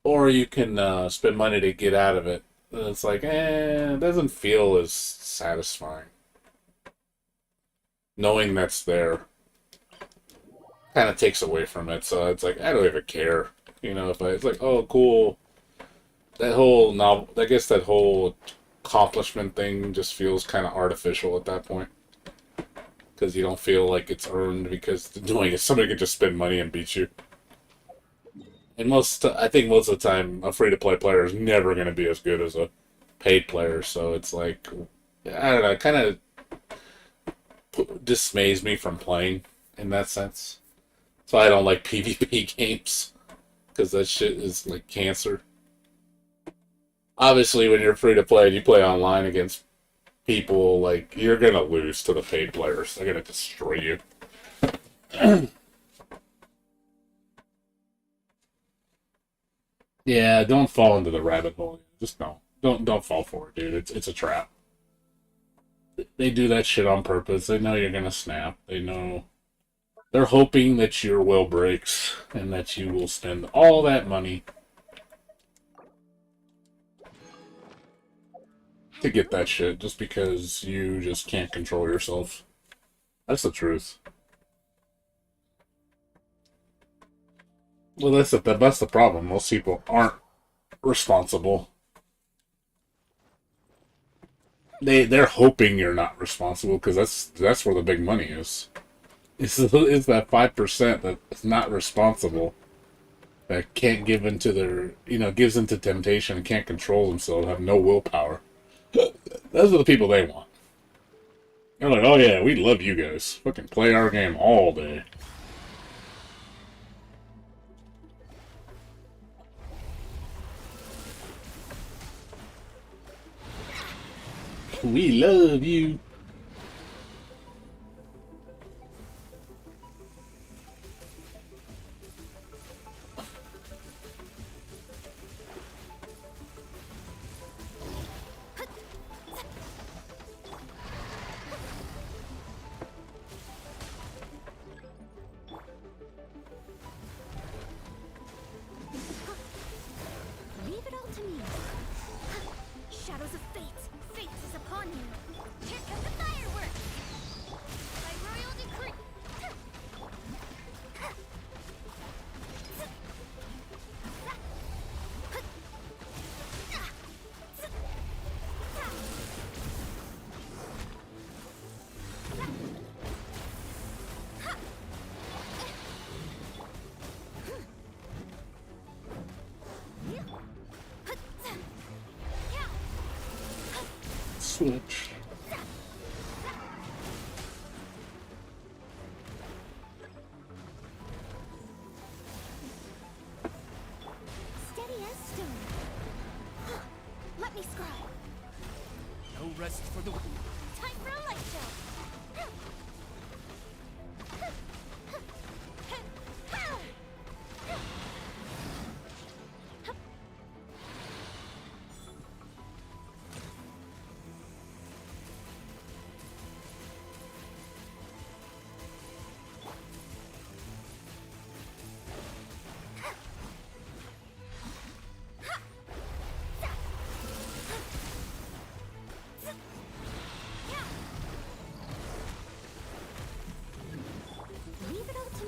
Speaker 1: or you can spend money to get out of it. And it's like, it doesn't feel as satisfying. Knowing that's there kind of takes away from it. So it's like, I don't even care. It's like, oh, cool. That whole novel, I guess that whole accomplishment thing just feels kind of artificial at that point. Because you don't feel like it's earned because doing it, somebody can just spend money and beat you. And I think most of the time, a free-to-play player is never going to be as good as a paid player. So it's like, I don't know, it kind of dismays me from playing in that sense. So I don't like PvP games because that shit is like cancer. Obviously, when you're free to play and you play online against people, like, you're gonna lose to the paid players. They're gonna destroy you. Yeah, don't fall into the rabbit hole. Just don't fall for it, dude. It's a trap. They do that shit on purpose. They know you're gonna snap. They're hoping that your will breaks and that you will spend all that money to get that shit just because you just can't control yourself. That's the truth. Well, that's the problem. Most people aren't responsible. They're hoping you're not responsible because that's where the big money is. It's that 5% that's not responsible, that can't give into gives into temptation and can't control themselves, have no willpower. Those are the people they want. They're like, oh yeah, we love you guys. Fucking play our game all day. We love you.
Speaker 5: Leave it all to me. Shadows of fate. Fate is upon you. Here come the fireworks. By royal decree.
Speaker 1: Switch.
Speaker 5: Steady as stone. Let me scribe.
Speaker 4: No rest for the...
Speaker 5: Time for a light show. Leave it all to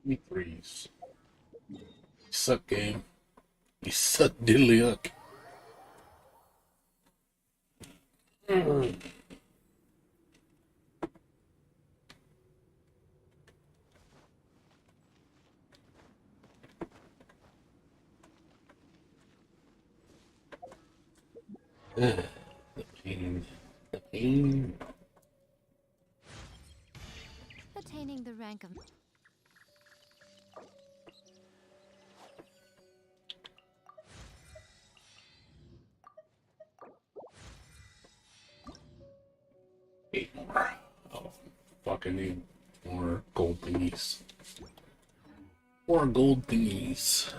Speaker 1: Me freeze. You suck, game. You suck diddly yuck. The pain. The pain.
Speaker 3: Attaining the rank of...
Speaker 1: Eight more. Oh, fucking need more gold thingies. More gold thingies.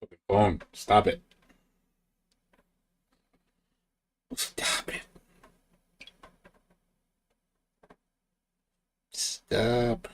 Speaker 1: Fucking phone. Stop it. Stop it. Stop.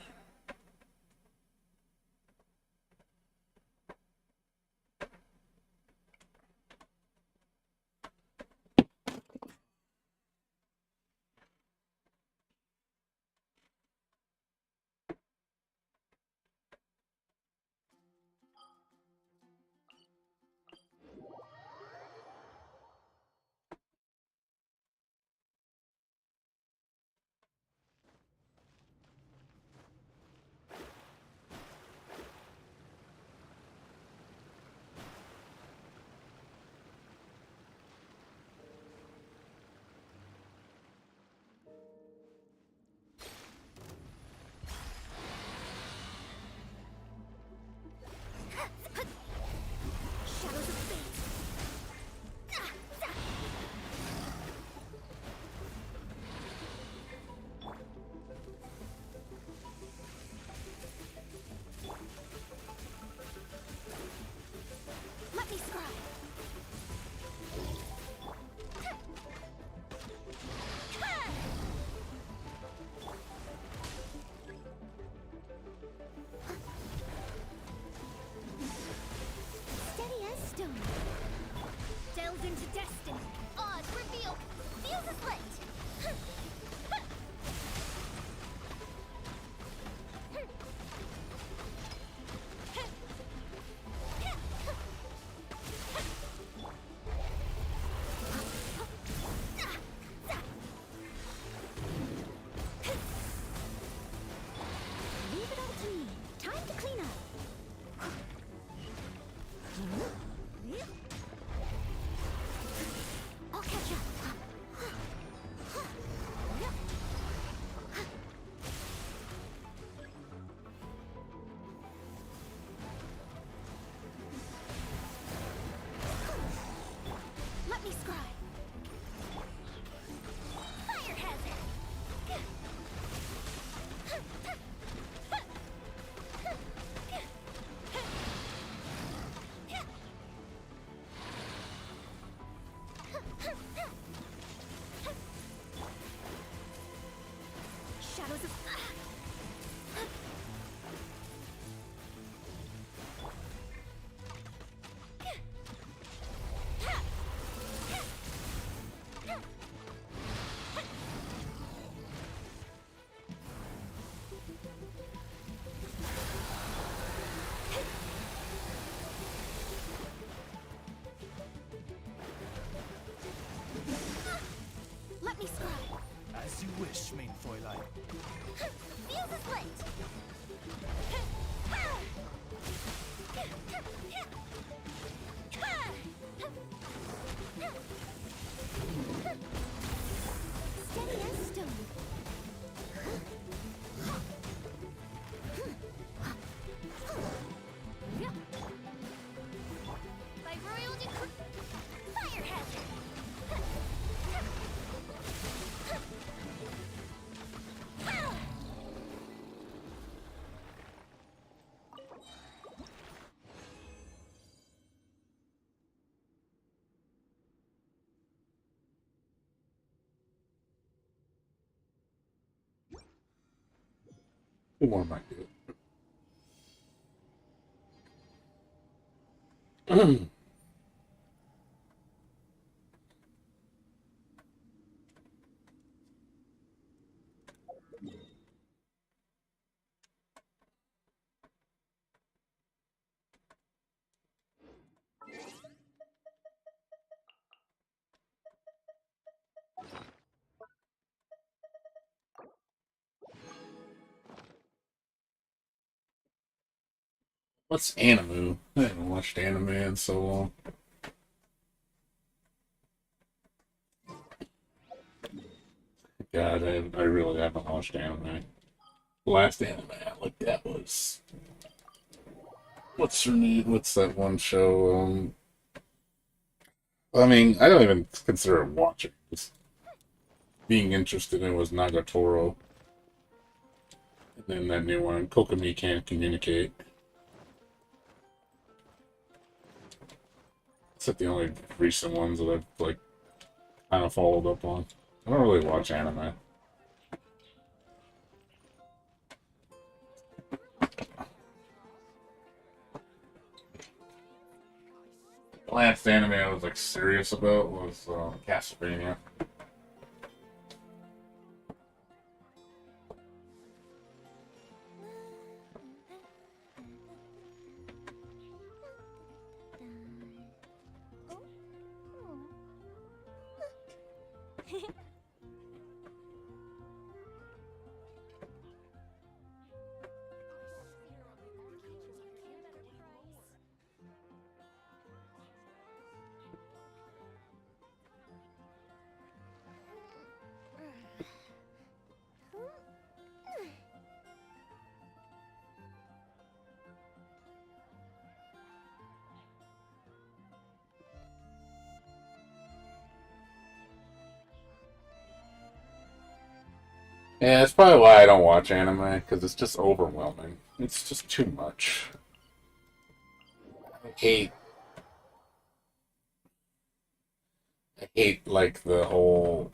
Speaker 4: wish, mein Fräulein.
Speaker 5: Fuse is lit! Steady as stone. By royal decree, fire hazard.
Speaker 1: Who more might do it? What's anime? I haven't watched anime in so long. God, I really haven't watched anime. The last anime I looked at was what's her name? What's that one show? I mean, I don't even consider it watching. Just being interested in was Nagatoro, and then that new one, Kokomi Can't Communicate. It's like the only recent ones that I've like kind of followed up on. I don't really watch anime. The last anime I was like serious about was Castlevania. Yeah, that's probably why I don't watch anime, because it's just overwhelming. It's just too much. I hate, I hate like the whole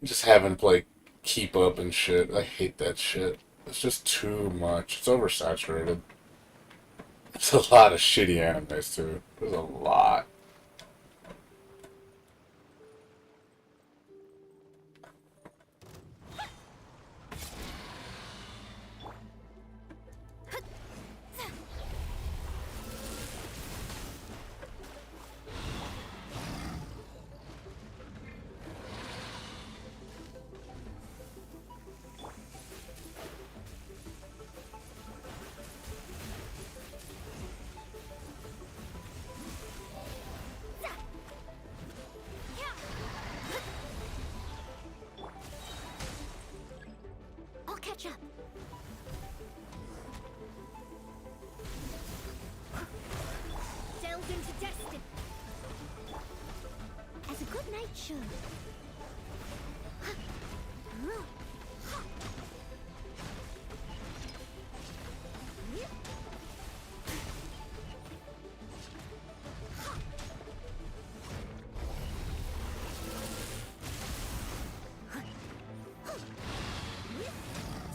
Speaker 1: just having to like keep up and shit. I hate that shit. It's just too much. It's oversaturated. There's a lot of shitty animes too. There's a lot.
Speaker 5: I'll catch up. Delve into destiny. As a good knight should.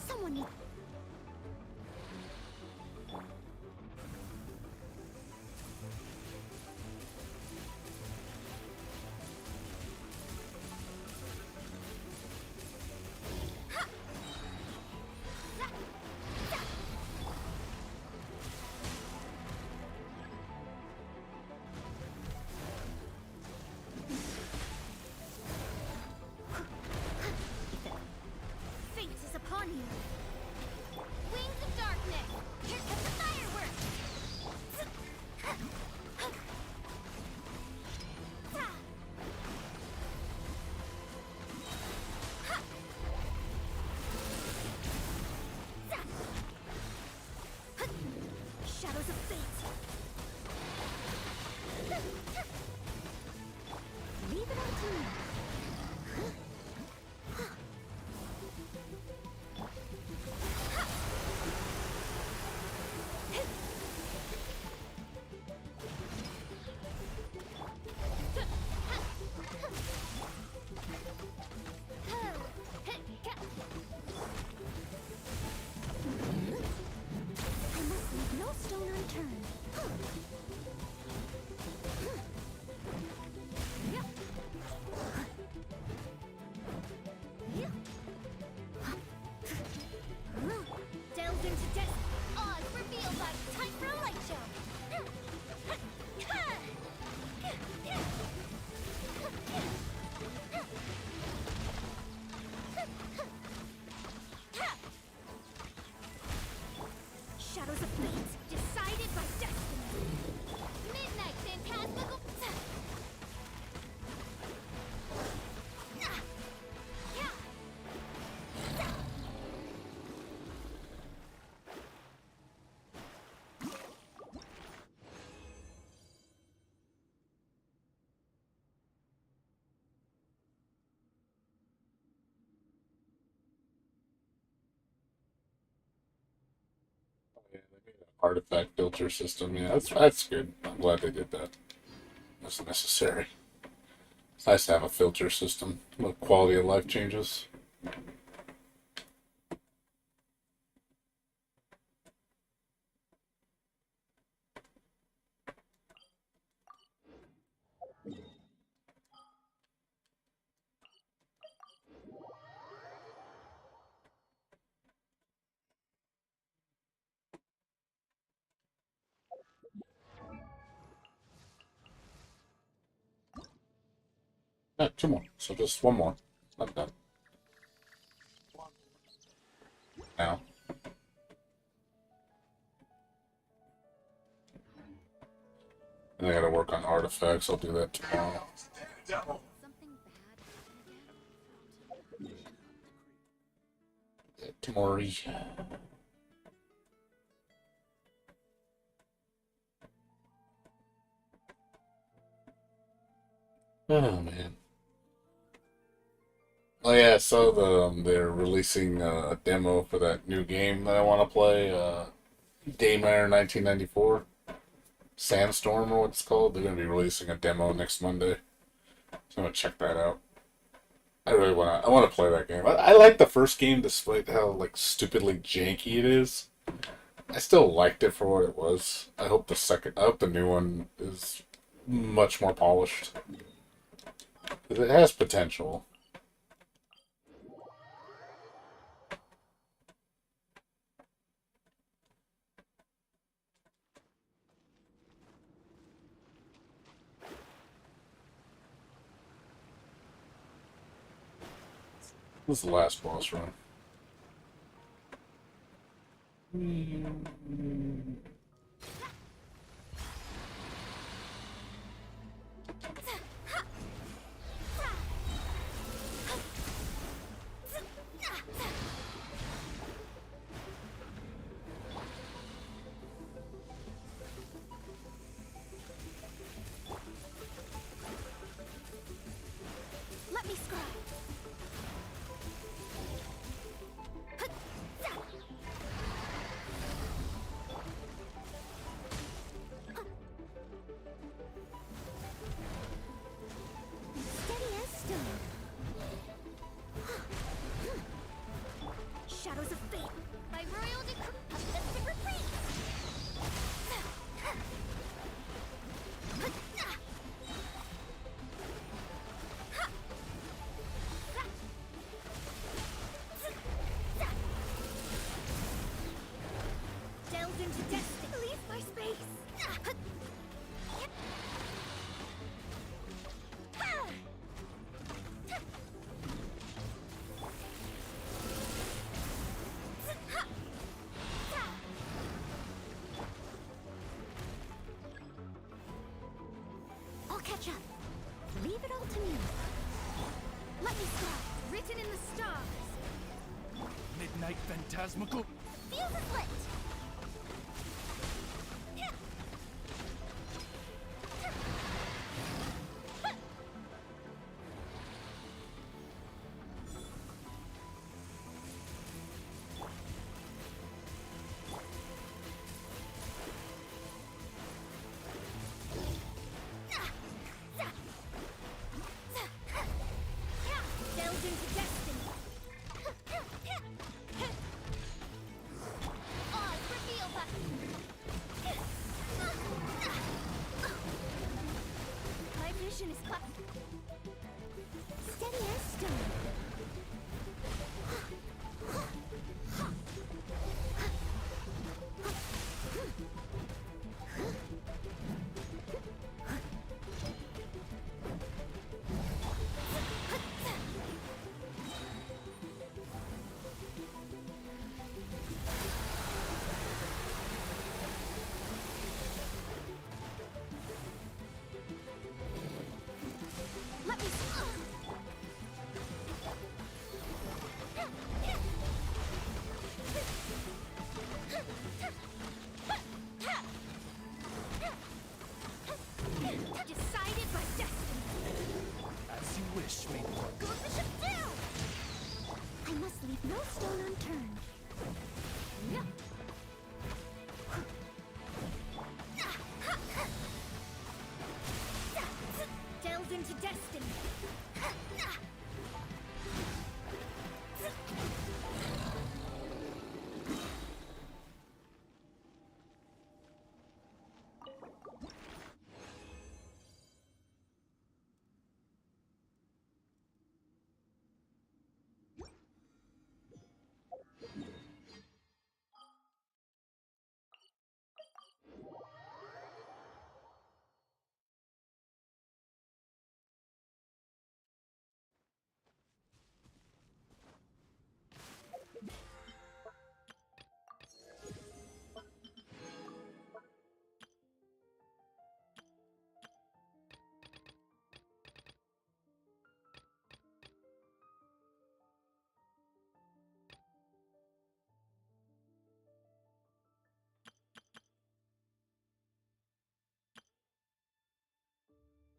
Speaker 5: Someone needs. turn. Delved into death. Oz revealed by time for a light show. Shadows of fate, decided by destiny. Midnight phantasmical.
Speaker 1: Yeah, they made an artifact filter system. Yeah, that's good. I'm glad they did that. That's necessary. It's nice to have a filter system with quality of life changes. Yeah, two more. So just one more. Not done. Now. And I gotta work on artifacts. I'll do that tomorrow.
Speaker 5: Something bad again?
Speaker 1: Yeah, tomorrow. Oh man. Oh yeah, so they're releasing a demo for that new game that I want to play. Daymare 1994, Sandstorm or what it's called. They're gonna be releasing a demo next Monday. So I'm gonna check that out. I wanna play that game. I like the first game despite how like stupidly janky it is. I still liked it for what it was. I hope the new one is much more polished. 'Cause it has potential. This is the last boss run.
Speaker 5: Let me scry. Steady as stone. Shadows of fate. By royal decree, a mystic retreat. Delved into destiny. Leave my space. I'll catch up. Leave it all to me. Let me start. Written in the stars.
Speaker 4: Midnight phantasmical.
Speaker 5: Fuse is lit. Delved into destiny.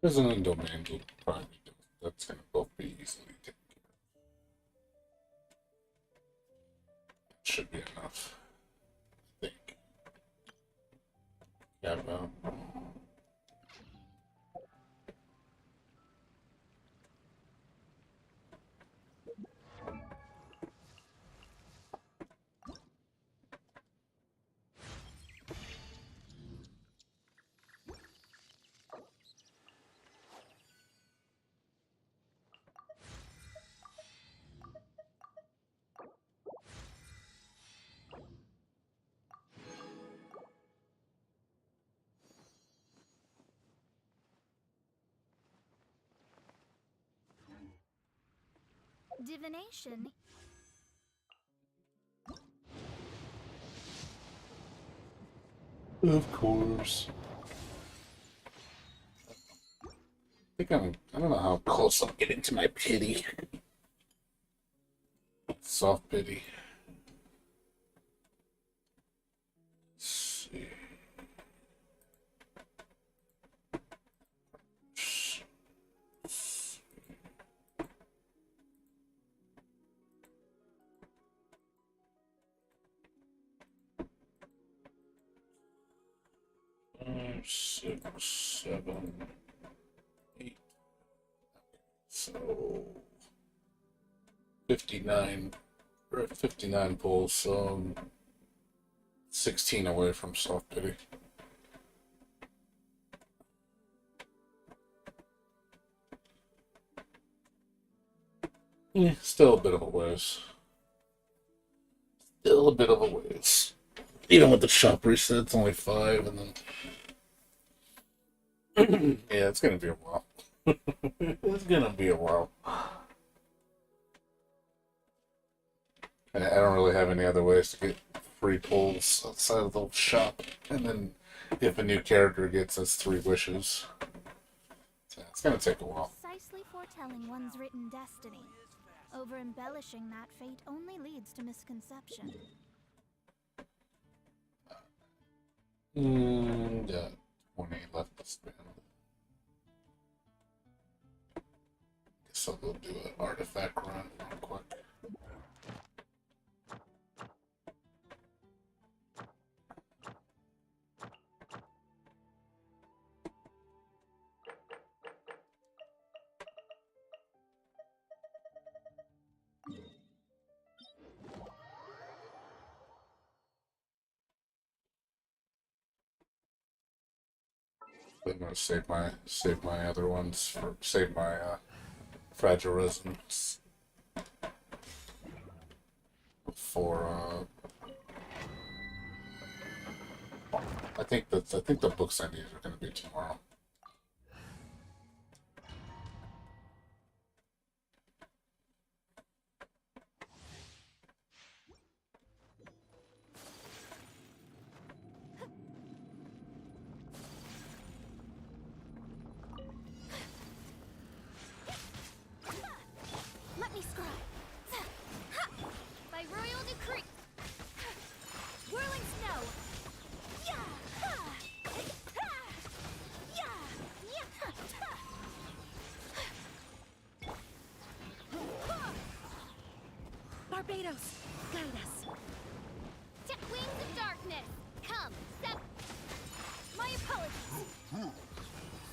Speaker 1: Resident Domain will probably do it. That's gonna both be easily taken care of. Should be enough, I think. Yeah, well.
Speaker 5: Divination?
Speaker 1: Of course. I don't know how close I'm getting to my pity. Soft pity. Let's see. 5, 6, 7, 8. So 59. We're at 59 pulls, so 16 away from soft pity. Yeah, still a bit of a ways. Still a bit of a ways. Even with the shop reset, it's only 5, and then yeah, it's gonna be a while. It's gonna be a while. I don't really have any other ways to get free pulls outside of the shop, and then if a new character gets us 3 wishes, so it's gonna take a while.
Speaker 5: Precisely foretelling one's written destiny. Over-embellishing that fate only leads to misconception.
Speaker 1: Yeah, 20 left to spend. Guess I'll go do an artifact run real quick. I'm gonna save my other ones for save my fragile resonance for I think the books I need are gonna be tomorrow.
Speaker 5: Let me scribe. By royal decree. Whirling snow. Yeah.
Speaker 2: Barbados, guide us.
Speaker 5: Wings of darkness. Come. My apologies.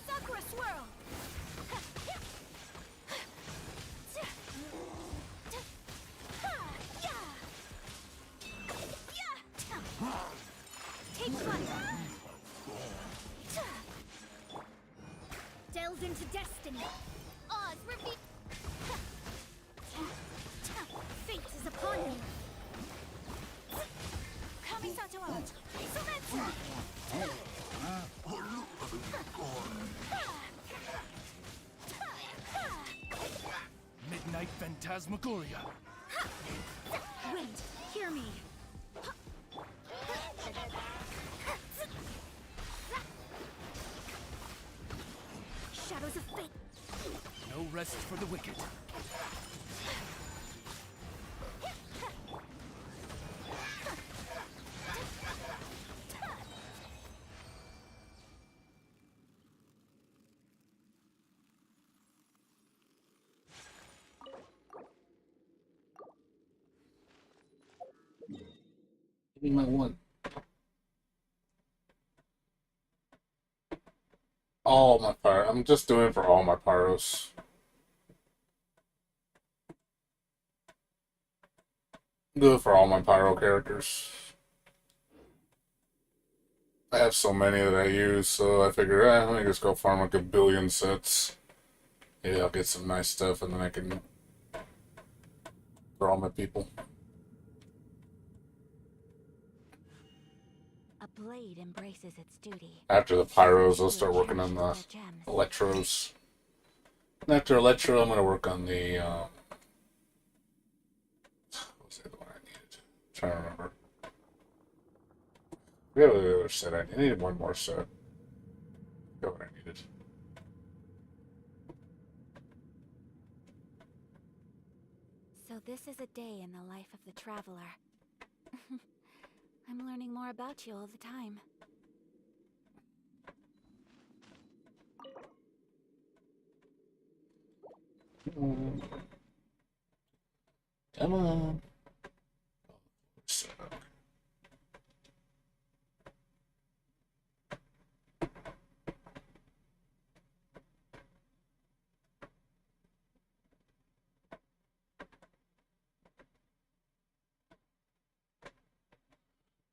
Speaker 5: Sakura swirl. Take fire. Delve into destiny. Oz reveal. Fate is upon you. Kamisato out. Sumetsu.
Speaker 4: Midnight Phantasmagoria.
Speaker 5: Wait, hear me. Shadows of fate.
Speaker 4: No rest for the wicked.
Speaker 1: Give me my one. All my pyro. I'm just doing for all my pyros. Do it for all my pyro characters. I have so many that I use, so I figure, let me just go farm like a billion sets. Maybe I'll get some nice stuff, and then I can for all my people.
Speaker 5: A blade embraces its duty.
Speaker 1: After the pyros, I'll start working on the electros. And after electro, I'm gonna work on the. What was the other one I needed? I'm trying to remember. We have the other set I needed one more set. Forgot what I needed.
Speaker 5: So this is a day in the life of the traveler. I'm learning more about you all the time.
Speaker 1: Come on. Set up.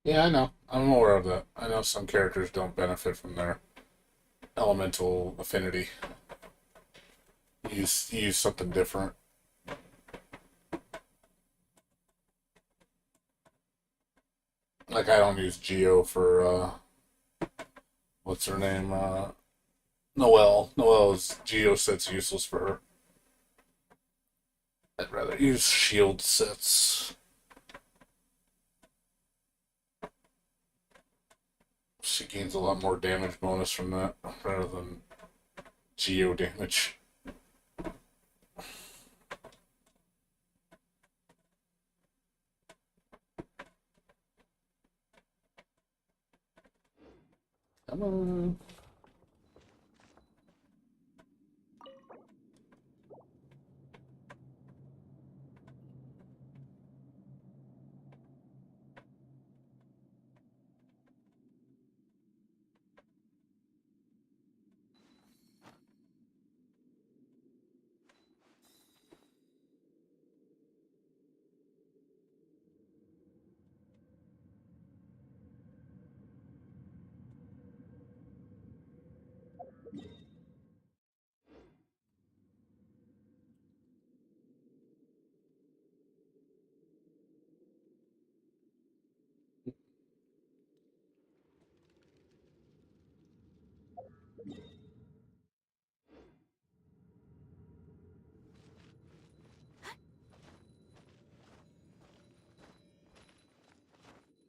Speaker 1: Yeah, I know. I'm aware of that. I know some characters don't benefit from their elemental affinity. Use something different. Like I don't use Geo for what's her name? Noelle. Noelle's Geo set's useless for her. I'd rather use shield sets. She gains a lot more damage bonus from that rather than Geo damage. Come on.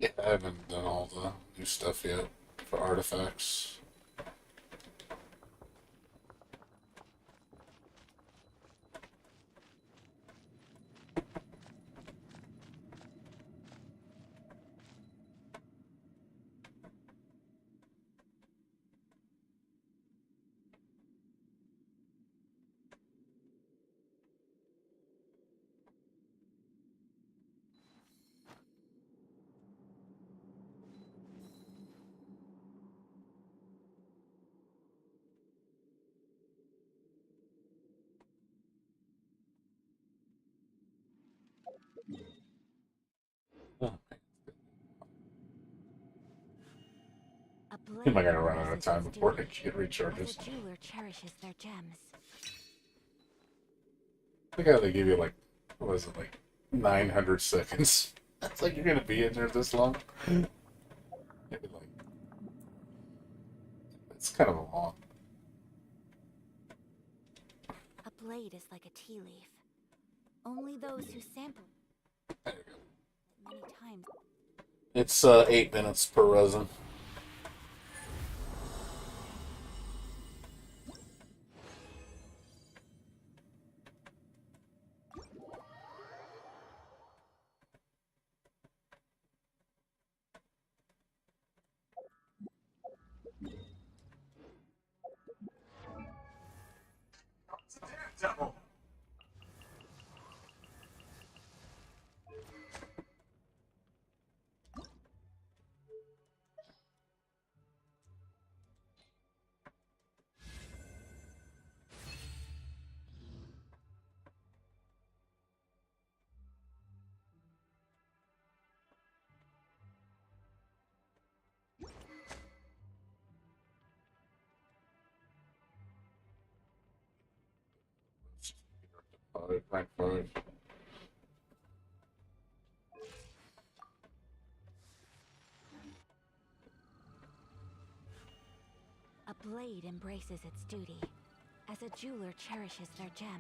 Speaker 1: Yeah, I haven't done all the new stuff yet for artifacts. Oh,
Speaker 5: A
Speaker 1: am I
Speaker 5: blade
Speaker 1: gonna run out of
Speaker 5: embraces
Speaker 1: time
Speaker 5: its
Speaker 1: before I
Speaker 5: duty,
Speaker 1: get recharges?
Speaker 5: as a jeweler cherishes their gems.
Speaker 1: I think they give you like, what was it, like 900 seconds. That's like you're gonna be in there this long. Maybe like, it's kind of a long.
Speaker 5: A blade is like a tea leaf. Only those who sample
Speaker 1: There you go.
Speaker 5: many times.
Speaker 1: It's 8 minutes per resin. Rank 5.
Speaker 5: A blade embraces its duty, as a jeweler cherishes their gems.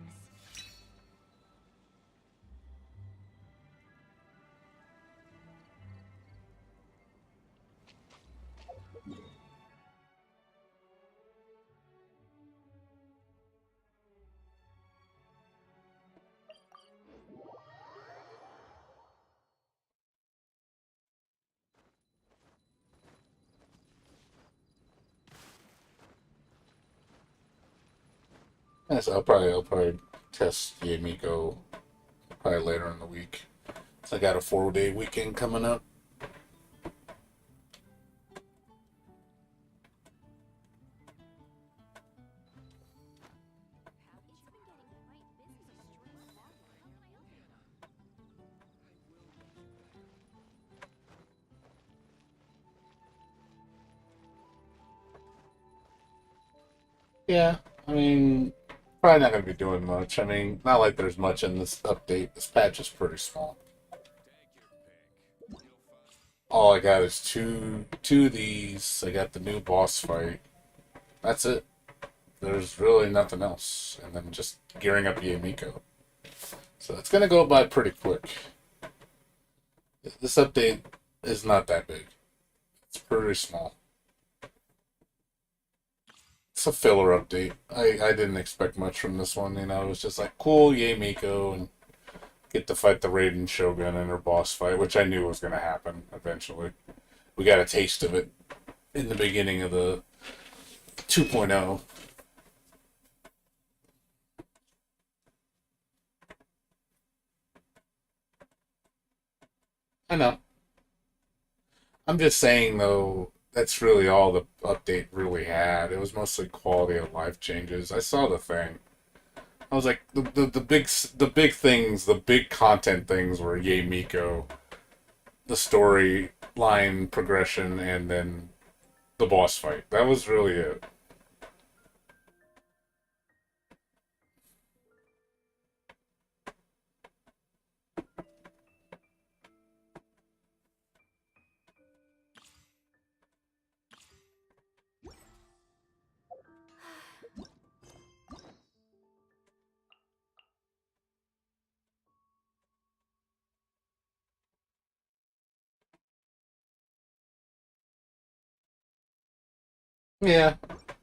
Speaker 1: Yes, I'll probably test Miko probably later in the week. So I got a 4-day weekend coming up. Yeah, I mean, probably not going to be doing much. I mean, not like there's much in this update. This patch is pretty small. All I got is two of these. I got the new boss fight. That's it. There's really nothing else. And then just gearing up Miko. So it's going to go by pretty quick. This update is not that big. It's pretty small. It's a filler update. I didn't expect much from this one. You know, it was just like, cool, yay Miko, and get to fight the Raiden Shogun in her boss fight, which I knew was going to happen eventually. We got a taste of it in the beginning of the 2.0. I know. I'm just saying, though, that's really all the update really had. It was mostly quality of life changes. I saw the thing. I was like, the big things, the big content things were Yay Miko, the storyline progression, and then the boss fight. That was really it. Yeah,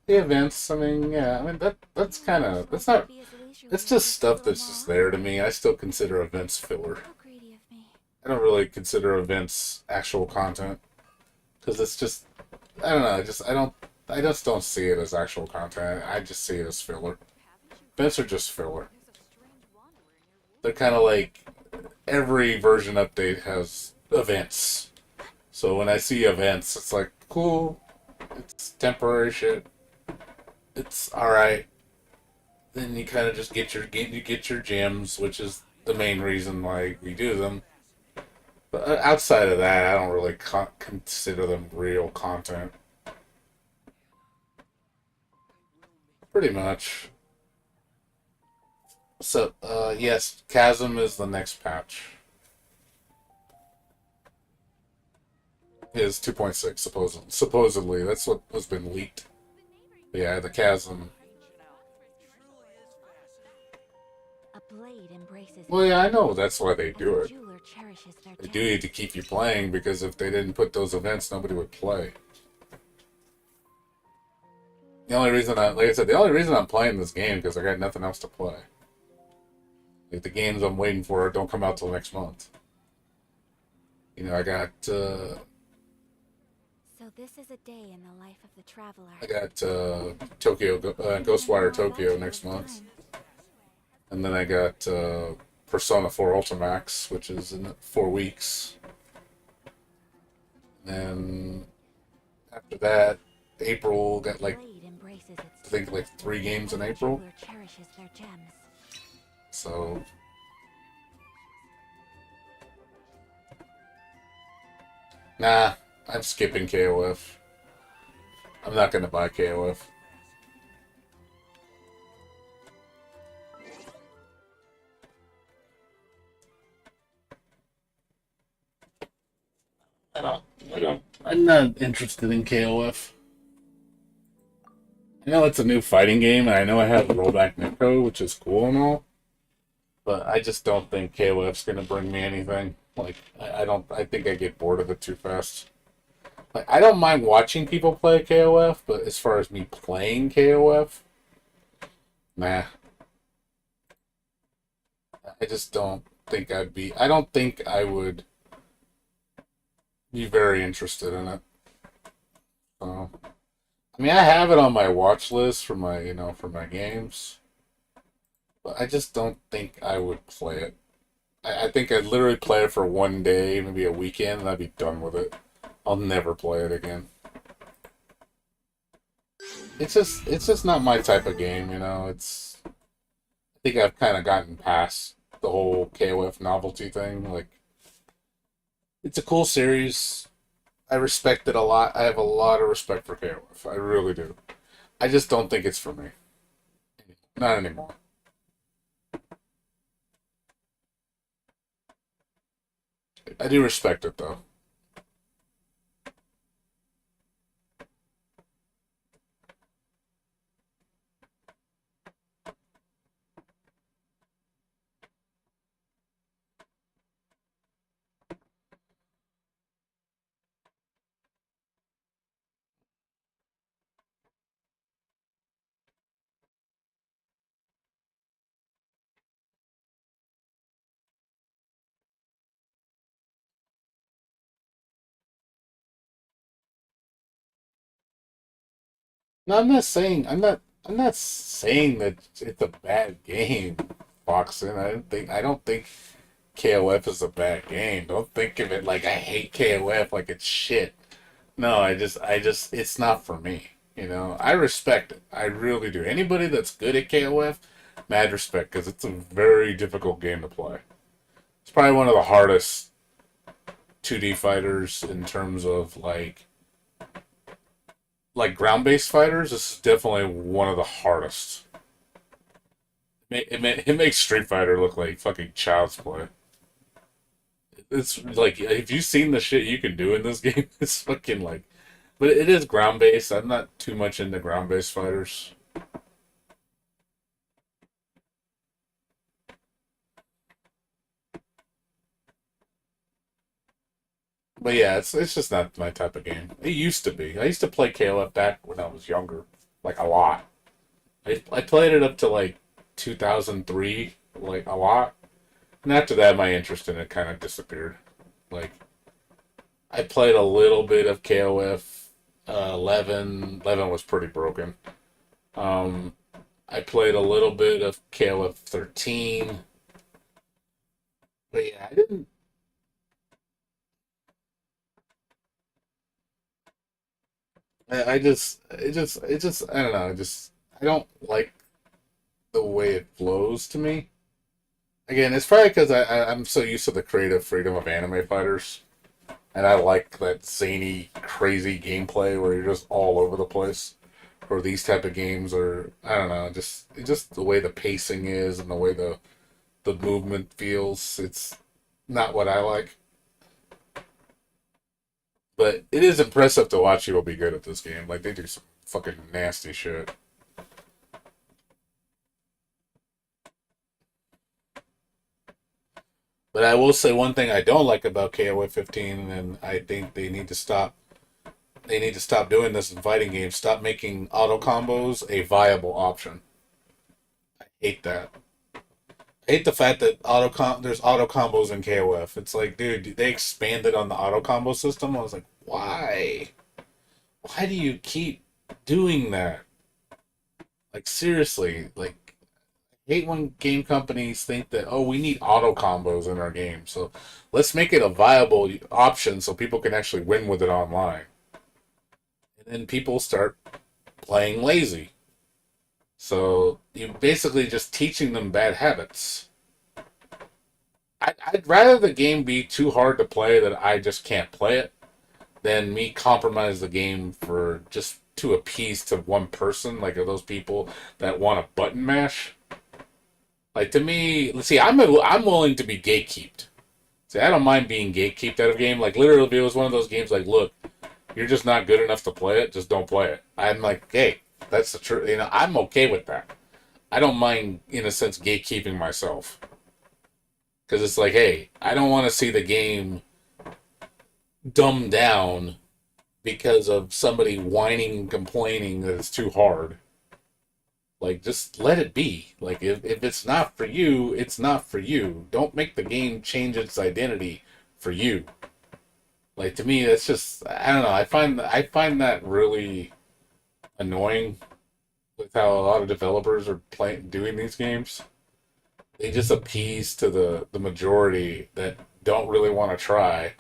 Speaker 1: the events. I mean, yeah. I mean that's kind of that's not. It's just stuff that's just there to me. I still consider events filler.
Speaker 5: How greedy of me.
Speaker 1: I don't really consider events actual content because it's just I don't know. I just don't see it as actual content. I just see it as filler. Events are just filler. They're kind of like every version update has events. So when I see events, it's like cool. It's temporary shit. It's all right. Then you kind of just you get your gems, which is the main reason why we do them. But outside of that, I don't really consider them real content. Pretty much. So, yes, Chasm is the next patch. Is 2.6 supposedly. That's what has been leaked. Yeah, the Chasm.
Speaker 5: A blade embraces
Speaker 1: Well,
Speaker 5: its
Speaker 1: yeah, I know
Speaker 5: duty,
Speaker 1: that's why they
Speaker 5: as
Speaker 1: do
Speaker 5: a
Speaker 1: it.
Speaker 5: jeweler cherishes their
Speaker 1: They
Speaker 5: gems.
Speaker 1: do it to keep you playing because if they didn't put those events, nobody would play. The only reason like I said, the only reason I'm playing this game because I got nothing else to play. Like the games I'm waiting for don't come out till next month. You know, I got
Speaker 5: So this is a day in the life of the traveler.
Speaker 1: Ghostwire Tokyo next month, and then I got Persona 4 Ultimax, which is in 4 weeks. And after that, April got like I think like 3 games in April.
Speaker 5: Cherishes their gems.
Speaker 1: So nah, I'm skipping KOF. I'm not gonna buy KOF. I don't, I'm not interested in KOF. I know it's a new fighting game, and I know I have rollback Miko, which is cool and all, but I just don't think KOF's gonna bring me anything. Like, I don't. I think I get bored of it too fast. Like, I don't mind watching people play KOF, but as far as me playing KOF, nah. I just don't think I'd be. I don't think I would be very interested in it. So, I mean, I have it on my watch list for my, for my games, but I just don't think I would play it. I think I'd literally play it for one day, maybe a weekend, and I'd be done with it. I'll never play it again. It's just not my type of game, It's, I think I've kind of gotten past the whole KOF novelty thing. Like, it's a cool series. I respect it a lot. I have a lot of respect for KOF. I really do. I just don't think it's for me. Not anymore. I do respect it though. No, I'm not saying that it's a bad game, Boxing. I don't think KOF is a bad game. Don't think of it like I hate KOF like it's shit. No, I just it's not for me. I respect it. I really do. Anybody that's good at KOF, mad respect because it's a very difficult game to play. It's probably one of the hardest 2D fighters in terms of like ground-based fighters. This is definitely one of the hardest. It makes Street Fighter look like fucking child's play. It's like, have you seen the shit you can do in this game? It's fucking like, but it is ground-based. I'm not too much into ground-based fighters. But yeah, it's just not my type of game. It used to be. I used to play KOF back when I was younger, like a lot. I played it up to like 2003, like a lot. And after that, my interest in it kind of disappeared. Like, I played a little bit of KOF 11. 11 was pretty broken. Um, I played a little bit of KOF 13. But yeah, I didn't. I don't know. I don't like the way it flows to me. Again, it's probably because I'm so used to the creative freedom of anime fighters. And I like that zany, crazy gameplay where you're just all over the place. Or these type of games, or I don't know, just the way the pacing is and the way the movement feels. It's not what I like, but it is impressive to watch people be good at this game. Like they do some fucking nasty shit. But I will say one thing I don't like about KOF 15, and I think they need to stop. They need to stop doing this in fighting games. Stop making auto combos a viable option. Hate that. I hate the fact that there's auto combos in KOF. It's like, dude, they expanded on the auto combo system. I was like, why? Why do you keep doing that? Like seriously, like I hate when game companies think that, oh, we need auto combos in our game, so let's make it a viable option so people can actually win with it online. And then people start playing lazy. So you're basically just teaching them bad habits. I'd rather the game be too hard to play that I just can't play it than me compromise the game for just to appease to one person, like those people that want a button mash. Like to me, let's see, I'm willing to be gatekeeped. See, I don't mind being gatekeeped out of a game. Like, literally, if it was one of those games, like, look, you're just not good enough to play it, just don't play it. I'm like, hey, that's the truth. You know, I'm okay with that. I don't mind, in a sense, gatekeeping myself. Because it's like, hey, I don't want to see the game dumbed down because of somebody whining and complaining that it's too hard. Like, just let it be. Like, if it's not for you, it's not for you. Don't make the game change its identity for you. Like, to me, that's just, I don't know. I find that really annoying with how a lot of developers are doing these games. They just appease to the majority that don't really want to try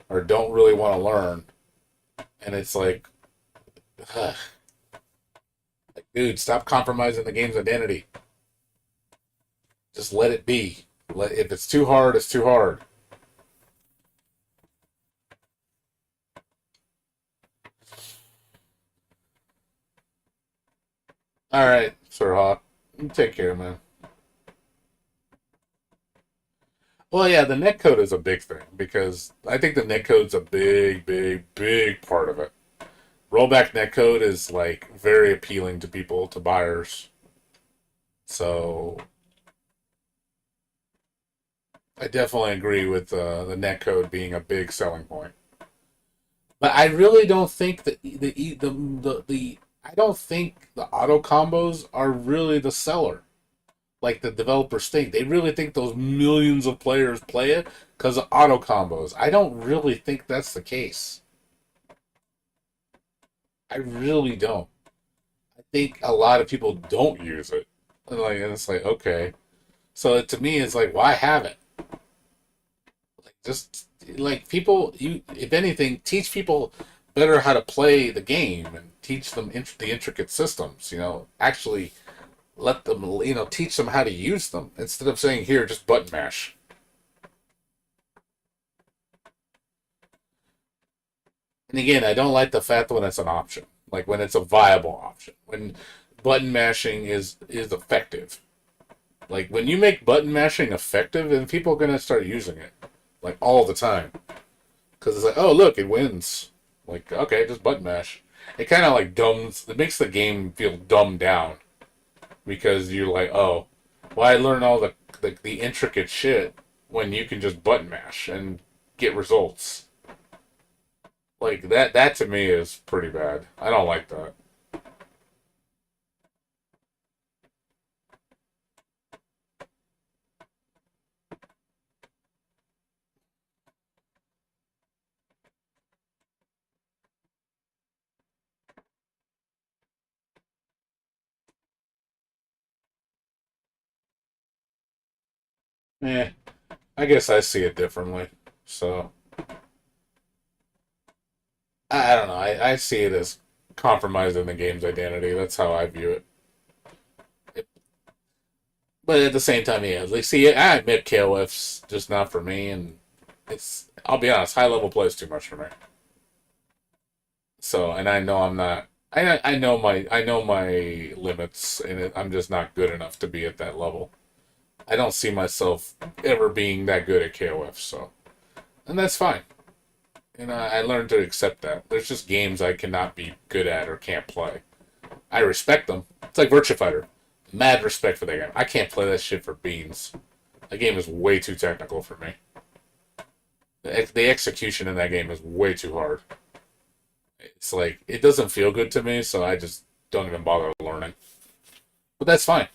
Speaker 1: or don't really want to learn. And it's like, ugh, like, dude, stop compromising the game's identity. Just let it be. If it's too hard, it's too hard. All right, Sir Hawk. You take care, man. Well, yeah, the netcode is a big thing because I think the netcode's a big, big, big part of it. Rollback netcode is like very appealing to people, to buyers. So I definitely agree with the netcode being a big selling point. But I really don't think that the I don't think the auto combos are really the seller. Like the developers think. They really think those millions of players play it because of auto combos. I don't really think that's the case. I really don't. I think a lot of people don't use it. And it's like, okay. So to me, it's like, why have it? Like, just like people, you if anything, teach people better how to play the game and teach them the intricate systems. Actually let them, teach them how to use them instead of saying, here, just button mash. And again, I don't like the fact when it's an option, like when it's a viable option, when button mashing is effective. Like when you make button mashing effective, then people are gonna start using it, like all the time, because it's like, oh look, it wins. Like, okay, just button mash. It kind of like dumbs. It makes the game feel dumbed down because you're like, oh, well, I learned all the intricate shit when you can just button mash and get results. Like that to me is pretty bad. I don't like that. Eh, I guess I see it differently. So I don't know. I see it as compromising the game's identity. That's how I view it. But at the same time, yeah. Like, see, I admit KOF's just not for me, and it's. I'll be honest, high level play is too much for me. So, and I know I'm not. I know my limits, and I'm just not good enough to be at that level. I don't see myself ever being that good at KOF. So, and that's fine. And I learned to accept that. There's just games I cannot be good at or can't play. I respect them. It's like Virtua Fighter. Mad respect for that game. I can't play that shit for beans. That game is way too technical for me. The execution in that game is way too hard. It's like, it doesn't feel good to me, so I just don't even bother learning. But that's fine.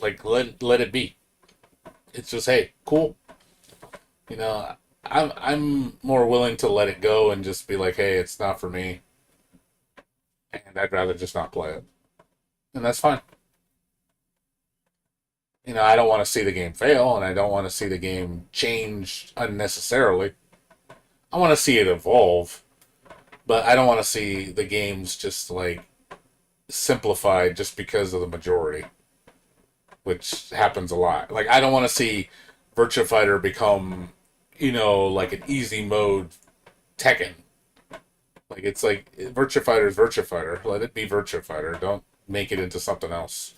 Speaker 1: Like, let it be. It's just, hey, cool. You know, I'm more willing to let it go and just be like, hey, it's not for me, and I'd rather just not play it, and that's fine. I don't want to see the game fail, and I don't want to see the game change unnecessarily. I want to see it evolve, but I don't want to see the games just like simplified just because of the majority, which happens a lot. Like, I don't want to see Virtua Fighter become, like an easy mode Tekken. Like, it's like Virtua Fighter is Virtua Fighter. Let it be Virtua Fighter. Don't make it into something else.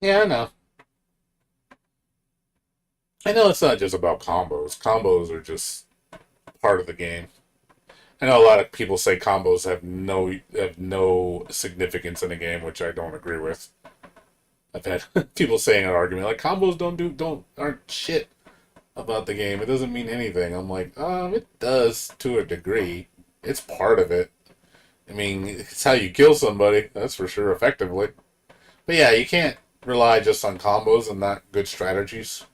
Speaker 1: Yeah, I know. I know it's not just about combos. Combos are just part of the game. I know a lot of people say combos have no significance in a game, which I don't agree with. I've had people saying an argument like combos aren't shit about the game. It doesn't mean anything. I'm like, it does to a degree. It's part of it. I mean, it's how you kill somebody. That's for sure, effectively. But yeah, you can't rely just on combos and not good strategies.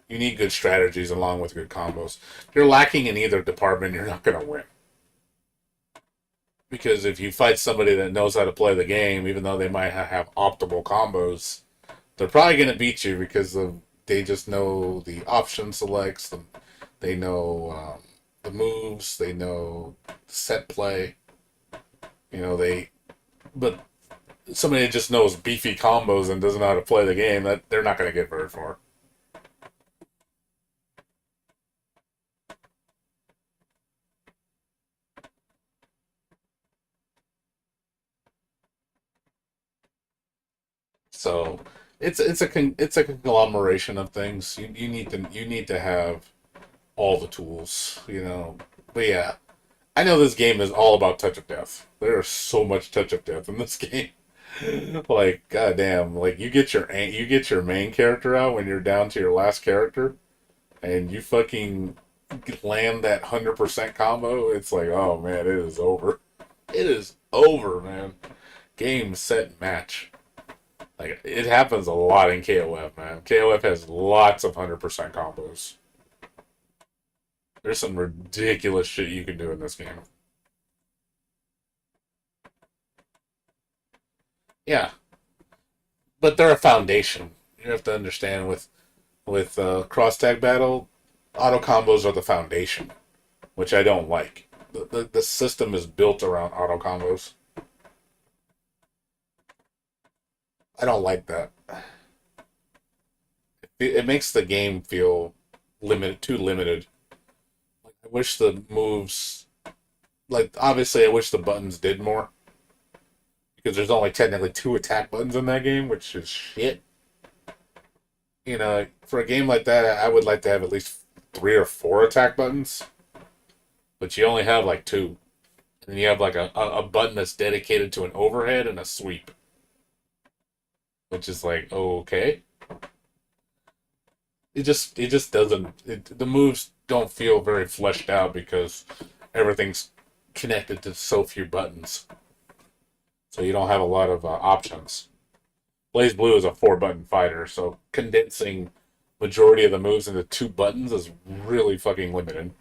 Speaker 1: You need good strategies along with good combos. If you're lacking in either department, you're not going to win. Because if you fight somebody that knows how to play the game, even though they might have optimal combos, they're probably going to beat you because they just know the option selects, they know the moves, they know set play. But somebody that just knows beefy combos and doesn't know how to play the game, that they're not going to get very far. So it's a conglomeration of things. You need to have all the tools, But yeah, I know this game is all about touch of death. There's so much touch of death in this game. Like goddamn, like you get your main character out when you're down to your last character, and you fucking land that 100% combo. It's like, oh man, it is over. It is over, man. Game set match. Like it happens a lot in KOF, man. KOF has lots of 100% combos. There's some ridiculous shit you can do in this game. Yeah, but they're a foundation. You have to understand with cross tag battle, auto combos are the foundation, which I don't like. The system is built around auto combos. I don't like that. It makes the game feel too limited. I wish the moves, like obviously, I wish the buttons did more because there's only technically two attack buttons in that game, which is shit. For a game like that, I would like to have at least three or four attack buttons, but you only have like two. And then you have like a button that's dedicated to an overhead and a sweep, which is like, okay. It just doesn't. The moves don't feel very fleshed out because everything's connected to so few buttons, so you don't have a lot of options. Blaze Blue is a four-button fighter, so condensing majority of the moves into two buttons is really fucking limited.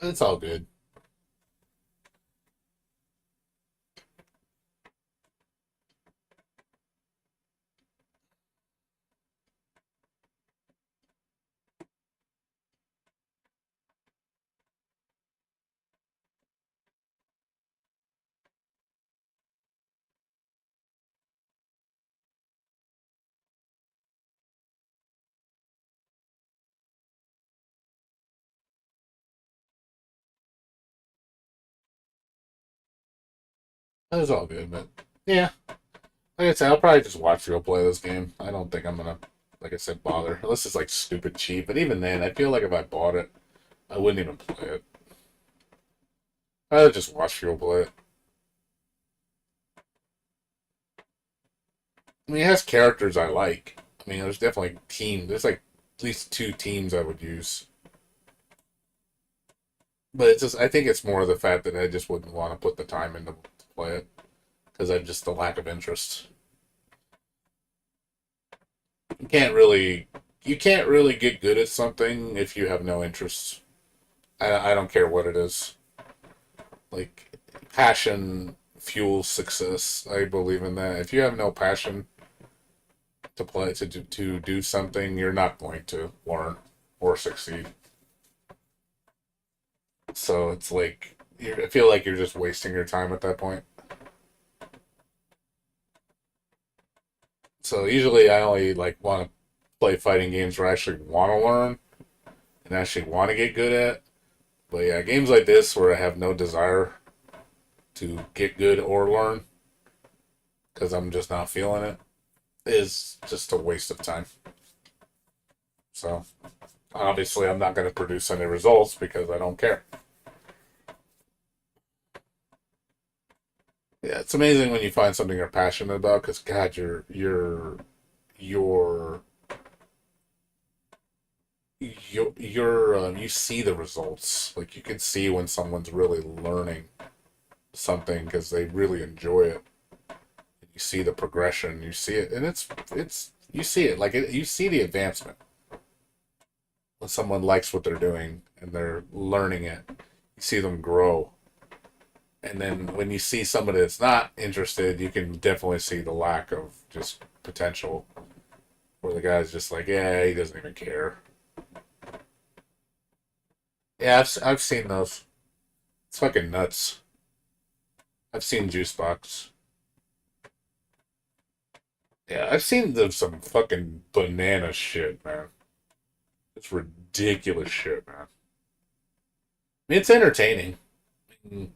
Speaker 1: It's all good. It's all good, but yeah. Like I said, I'll probably just watch you play this game. I don't think I'm gonna, like I said, bother. Unless it's like stupid cheap. But even then, I feel like if I bought it, I wouldn't even play it. I'd just watch you play it. I mean, it has characters I like. I mean, there's definitely teams. There's like at least two teams I would use. But it's just, I think it's more the fact that I just wouldn't want to put the time into to play it because I've just the lack of interest. You can't really, you can't really get good at something if you have no interest. I don't care what it is. Like passion fuels success. I believe in that. If you have no passion to do something, you're not going to learn or succeed. So it's like I feel like you're just wasting your time at that point. So usually I only like want to play fighting games where I actually want to learn and actually want to get good at. But yeah, games like this where I have no desire to get good or learn because I'm just not feeling it is just a waste of time. So obviously I'm not going to produce any results because I don't care. Yeah, it's amazing when you find something you're passionate about because God, you're you see the results. Like you can see when someone's really learning something because they really enjoy it. You see the progression, you see it, and it's you see it like you see the advancement when someone likes what they're doing and they're learning it. You see them grow, and then when you see somebody that's not interested, you can definitely see the lack of just potential. Where the guy's just like, yeah, he doesn't even care. Yeah, I've seen those. It's fucking nuts. I've seen juice box. Yeah, I've seen some fucking banana shit, man. It's ridiculous shit, man. I mean, it's entertaining. Mm,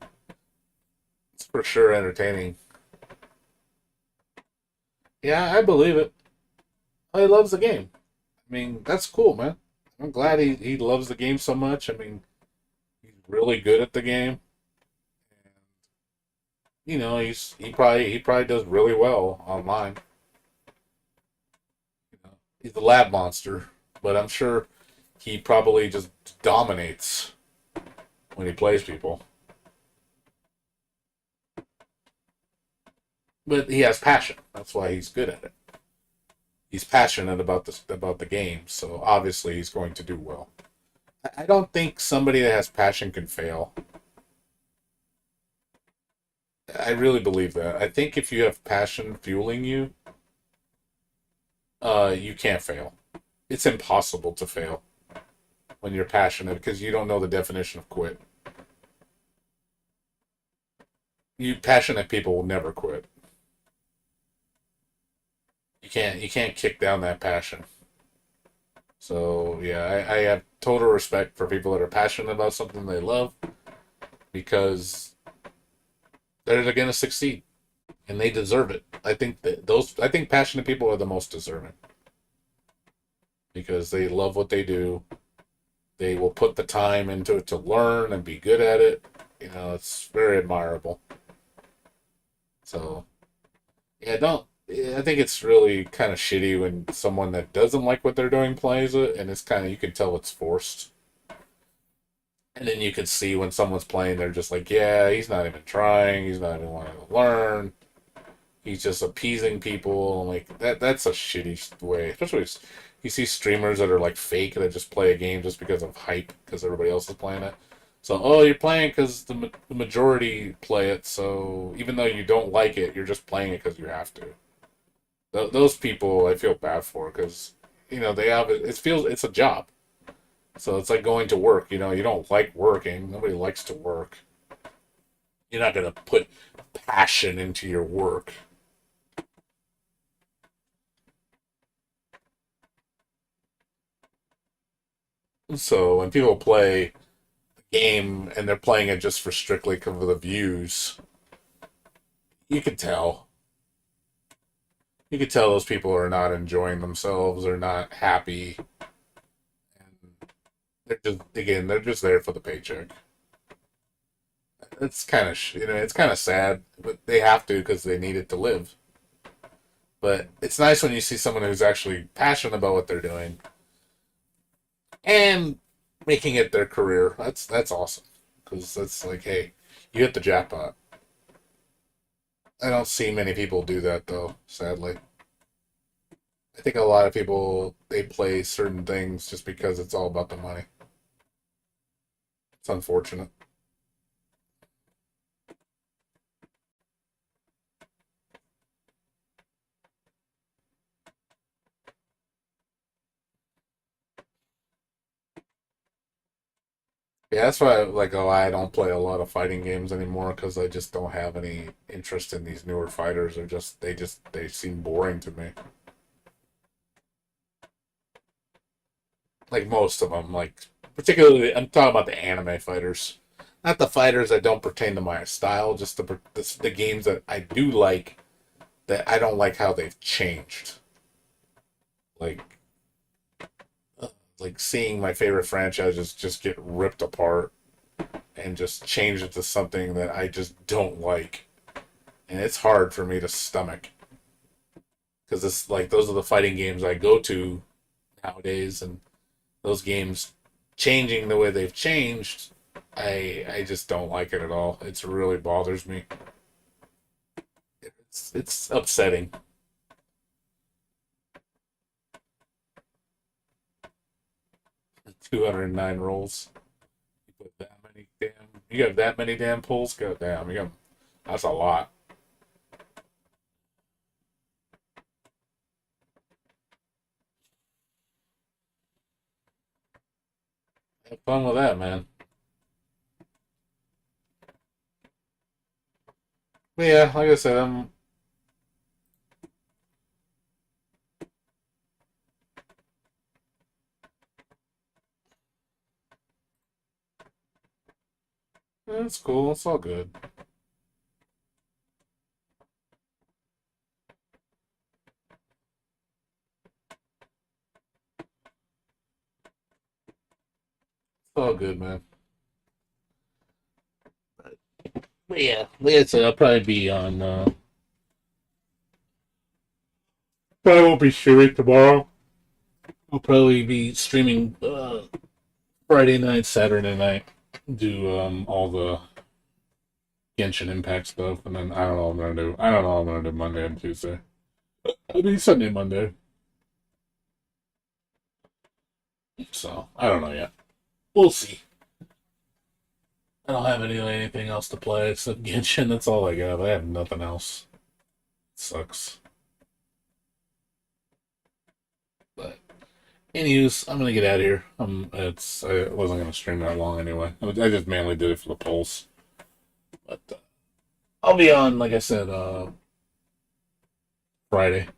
Speaker 1: it's for sure entertaining. Yeah, I believe it. Oh, he loves the game. I mean, that's cool, man. I'm glad he loves the game so much. I mean, he's really good at the game. You know, he probably does really well online. You know, he's a lab monster, but I'm sure he probably just dominates when he plays people. But he has passion. That's why he's good at it. He's passionate about the game, so obviously he's going to do well. I don't think somebody that has passion can fail. I really believe that. I think if you have passion fueling you, you can't fail. It's impossible to fail when you're passionate because you don't know the definition of quit. You passionate people will never quit. You can't kick down that passion. So yeah, I have total respect for people that are passionate about something they love because they're going to succeed and they deserve it. I think passionate people are the most deserving because they love what they do. They will put the time into it to learn and be good at it. You know, it's very admirable. So yeah, don't. I think it's really kind of shitty when someone that doesn't like what they're doing plays it, and it's kind of you can tell it's forced. And then you can see when someone's playing, they're just like, yeah, he's not even trying. He's not even wanting to learn. He's just appeasing people. Like that's a shitty way. Especially if you see streamers that are like fake that just play a game just because of hype because everybody else is playing it. So, oh, you're playing because the majority play it. So even though you don't like it, you're just playing it because you have to. Those people, I feel bad for because you know they have it. It feels it's a job. So it's like going to work. You know, you don't like working. Nobody likes to work. You're not gonna put passion into your work. So when people play a game and they're playing it just for strictly for the views, you can tell. You can tell those people are not enjoying themselves, or not happy, and they're just there for the paycheck. It's kind of it's kind of sad, but they have to because they need it to live. But it's nice when you see someone who's actually passionate about what they're doing and making it their career. That's awesome because that's like, hey, you hit the jackpot. I don't see many people do that though, sadly. I think a lot of people they play certain things just because it's all about the money. It's unfortunate. Yeah, that's why like oh I don't play a lot of fighting games anymore because I just don't have any interest in these newer fighters. They seem boring to me. Like most of them, like particularly, I'm talking about the anime fighters, not the fighters that don't pertain to my style. Just the games that I do like that I don't like how they've changed. Like like seeing my favorite franchises just get ripped apart and just change it to something that I just don't like, and it's hard for me to stomach because it's like those are the fighting games I go to nowadays, and those games changing the way they've changed, I just don't like it at all. It really bothers me. It's upsetting. 209 rolls. You put that many damn. You got that many damn pulls. God damn, you got that's a lot. Have fun with that, man. But yeah, like I said, it's cool. It's all good. It's all good, man. But yeah, like I said, I'll probably be on. Probably won't be streaming tomorrow. I'll probably be streaming Friday night, Saturday night. Do all the Genshin Impact stuff, and then I don't know what I'm gonna do. I don't know what I'm gonna do Monday and Tuesday. I'll be Sunday, Monday. So I don't know yet. We'll see. I don't have anything else to play except Genshin. That's all I got. I have nothing else. It sucks. But anyways, I'm gonna get out of here. I wasn't gonna stream that long anyway. I just mainly did it for the polls. But I'll be on, like I said, Friday.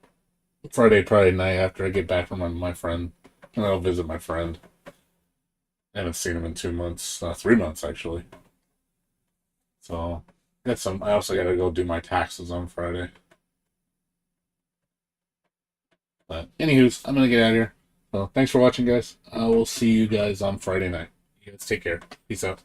Speaker 1: Friday night after I get back from my friend, and I'll visit my friend. I haven't seen him in 2 months, 3 months actually. So got some. I also got to go do my taxes on Friday. But anywho's, I'm gonna get out of here. So thanks for watching, guys. I will see you guys on Friday night. You guys take care. Peace out.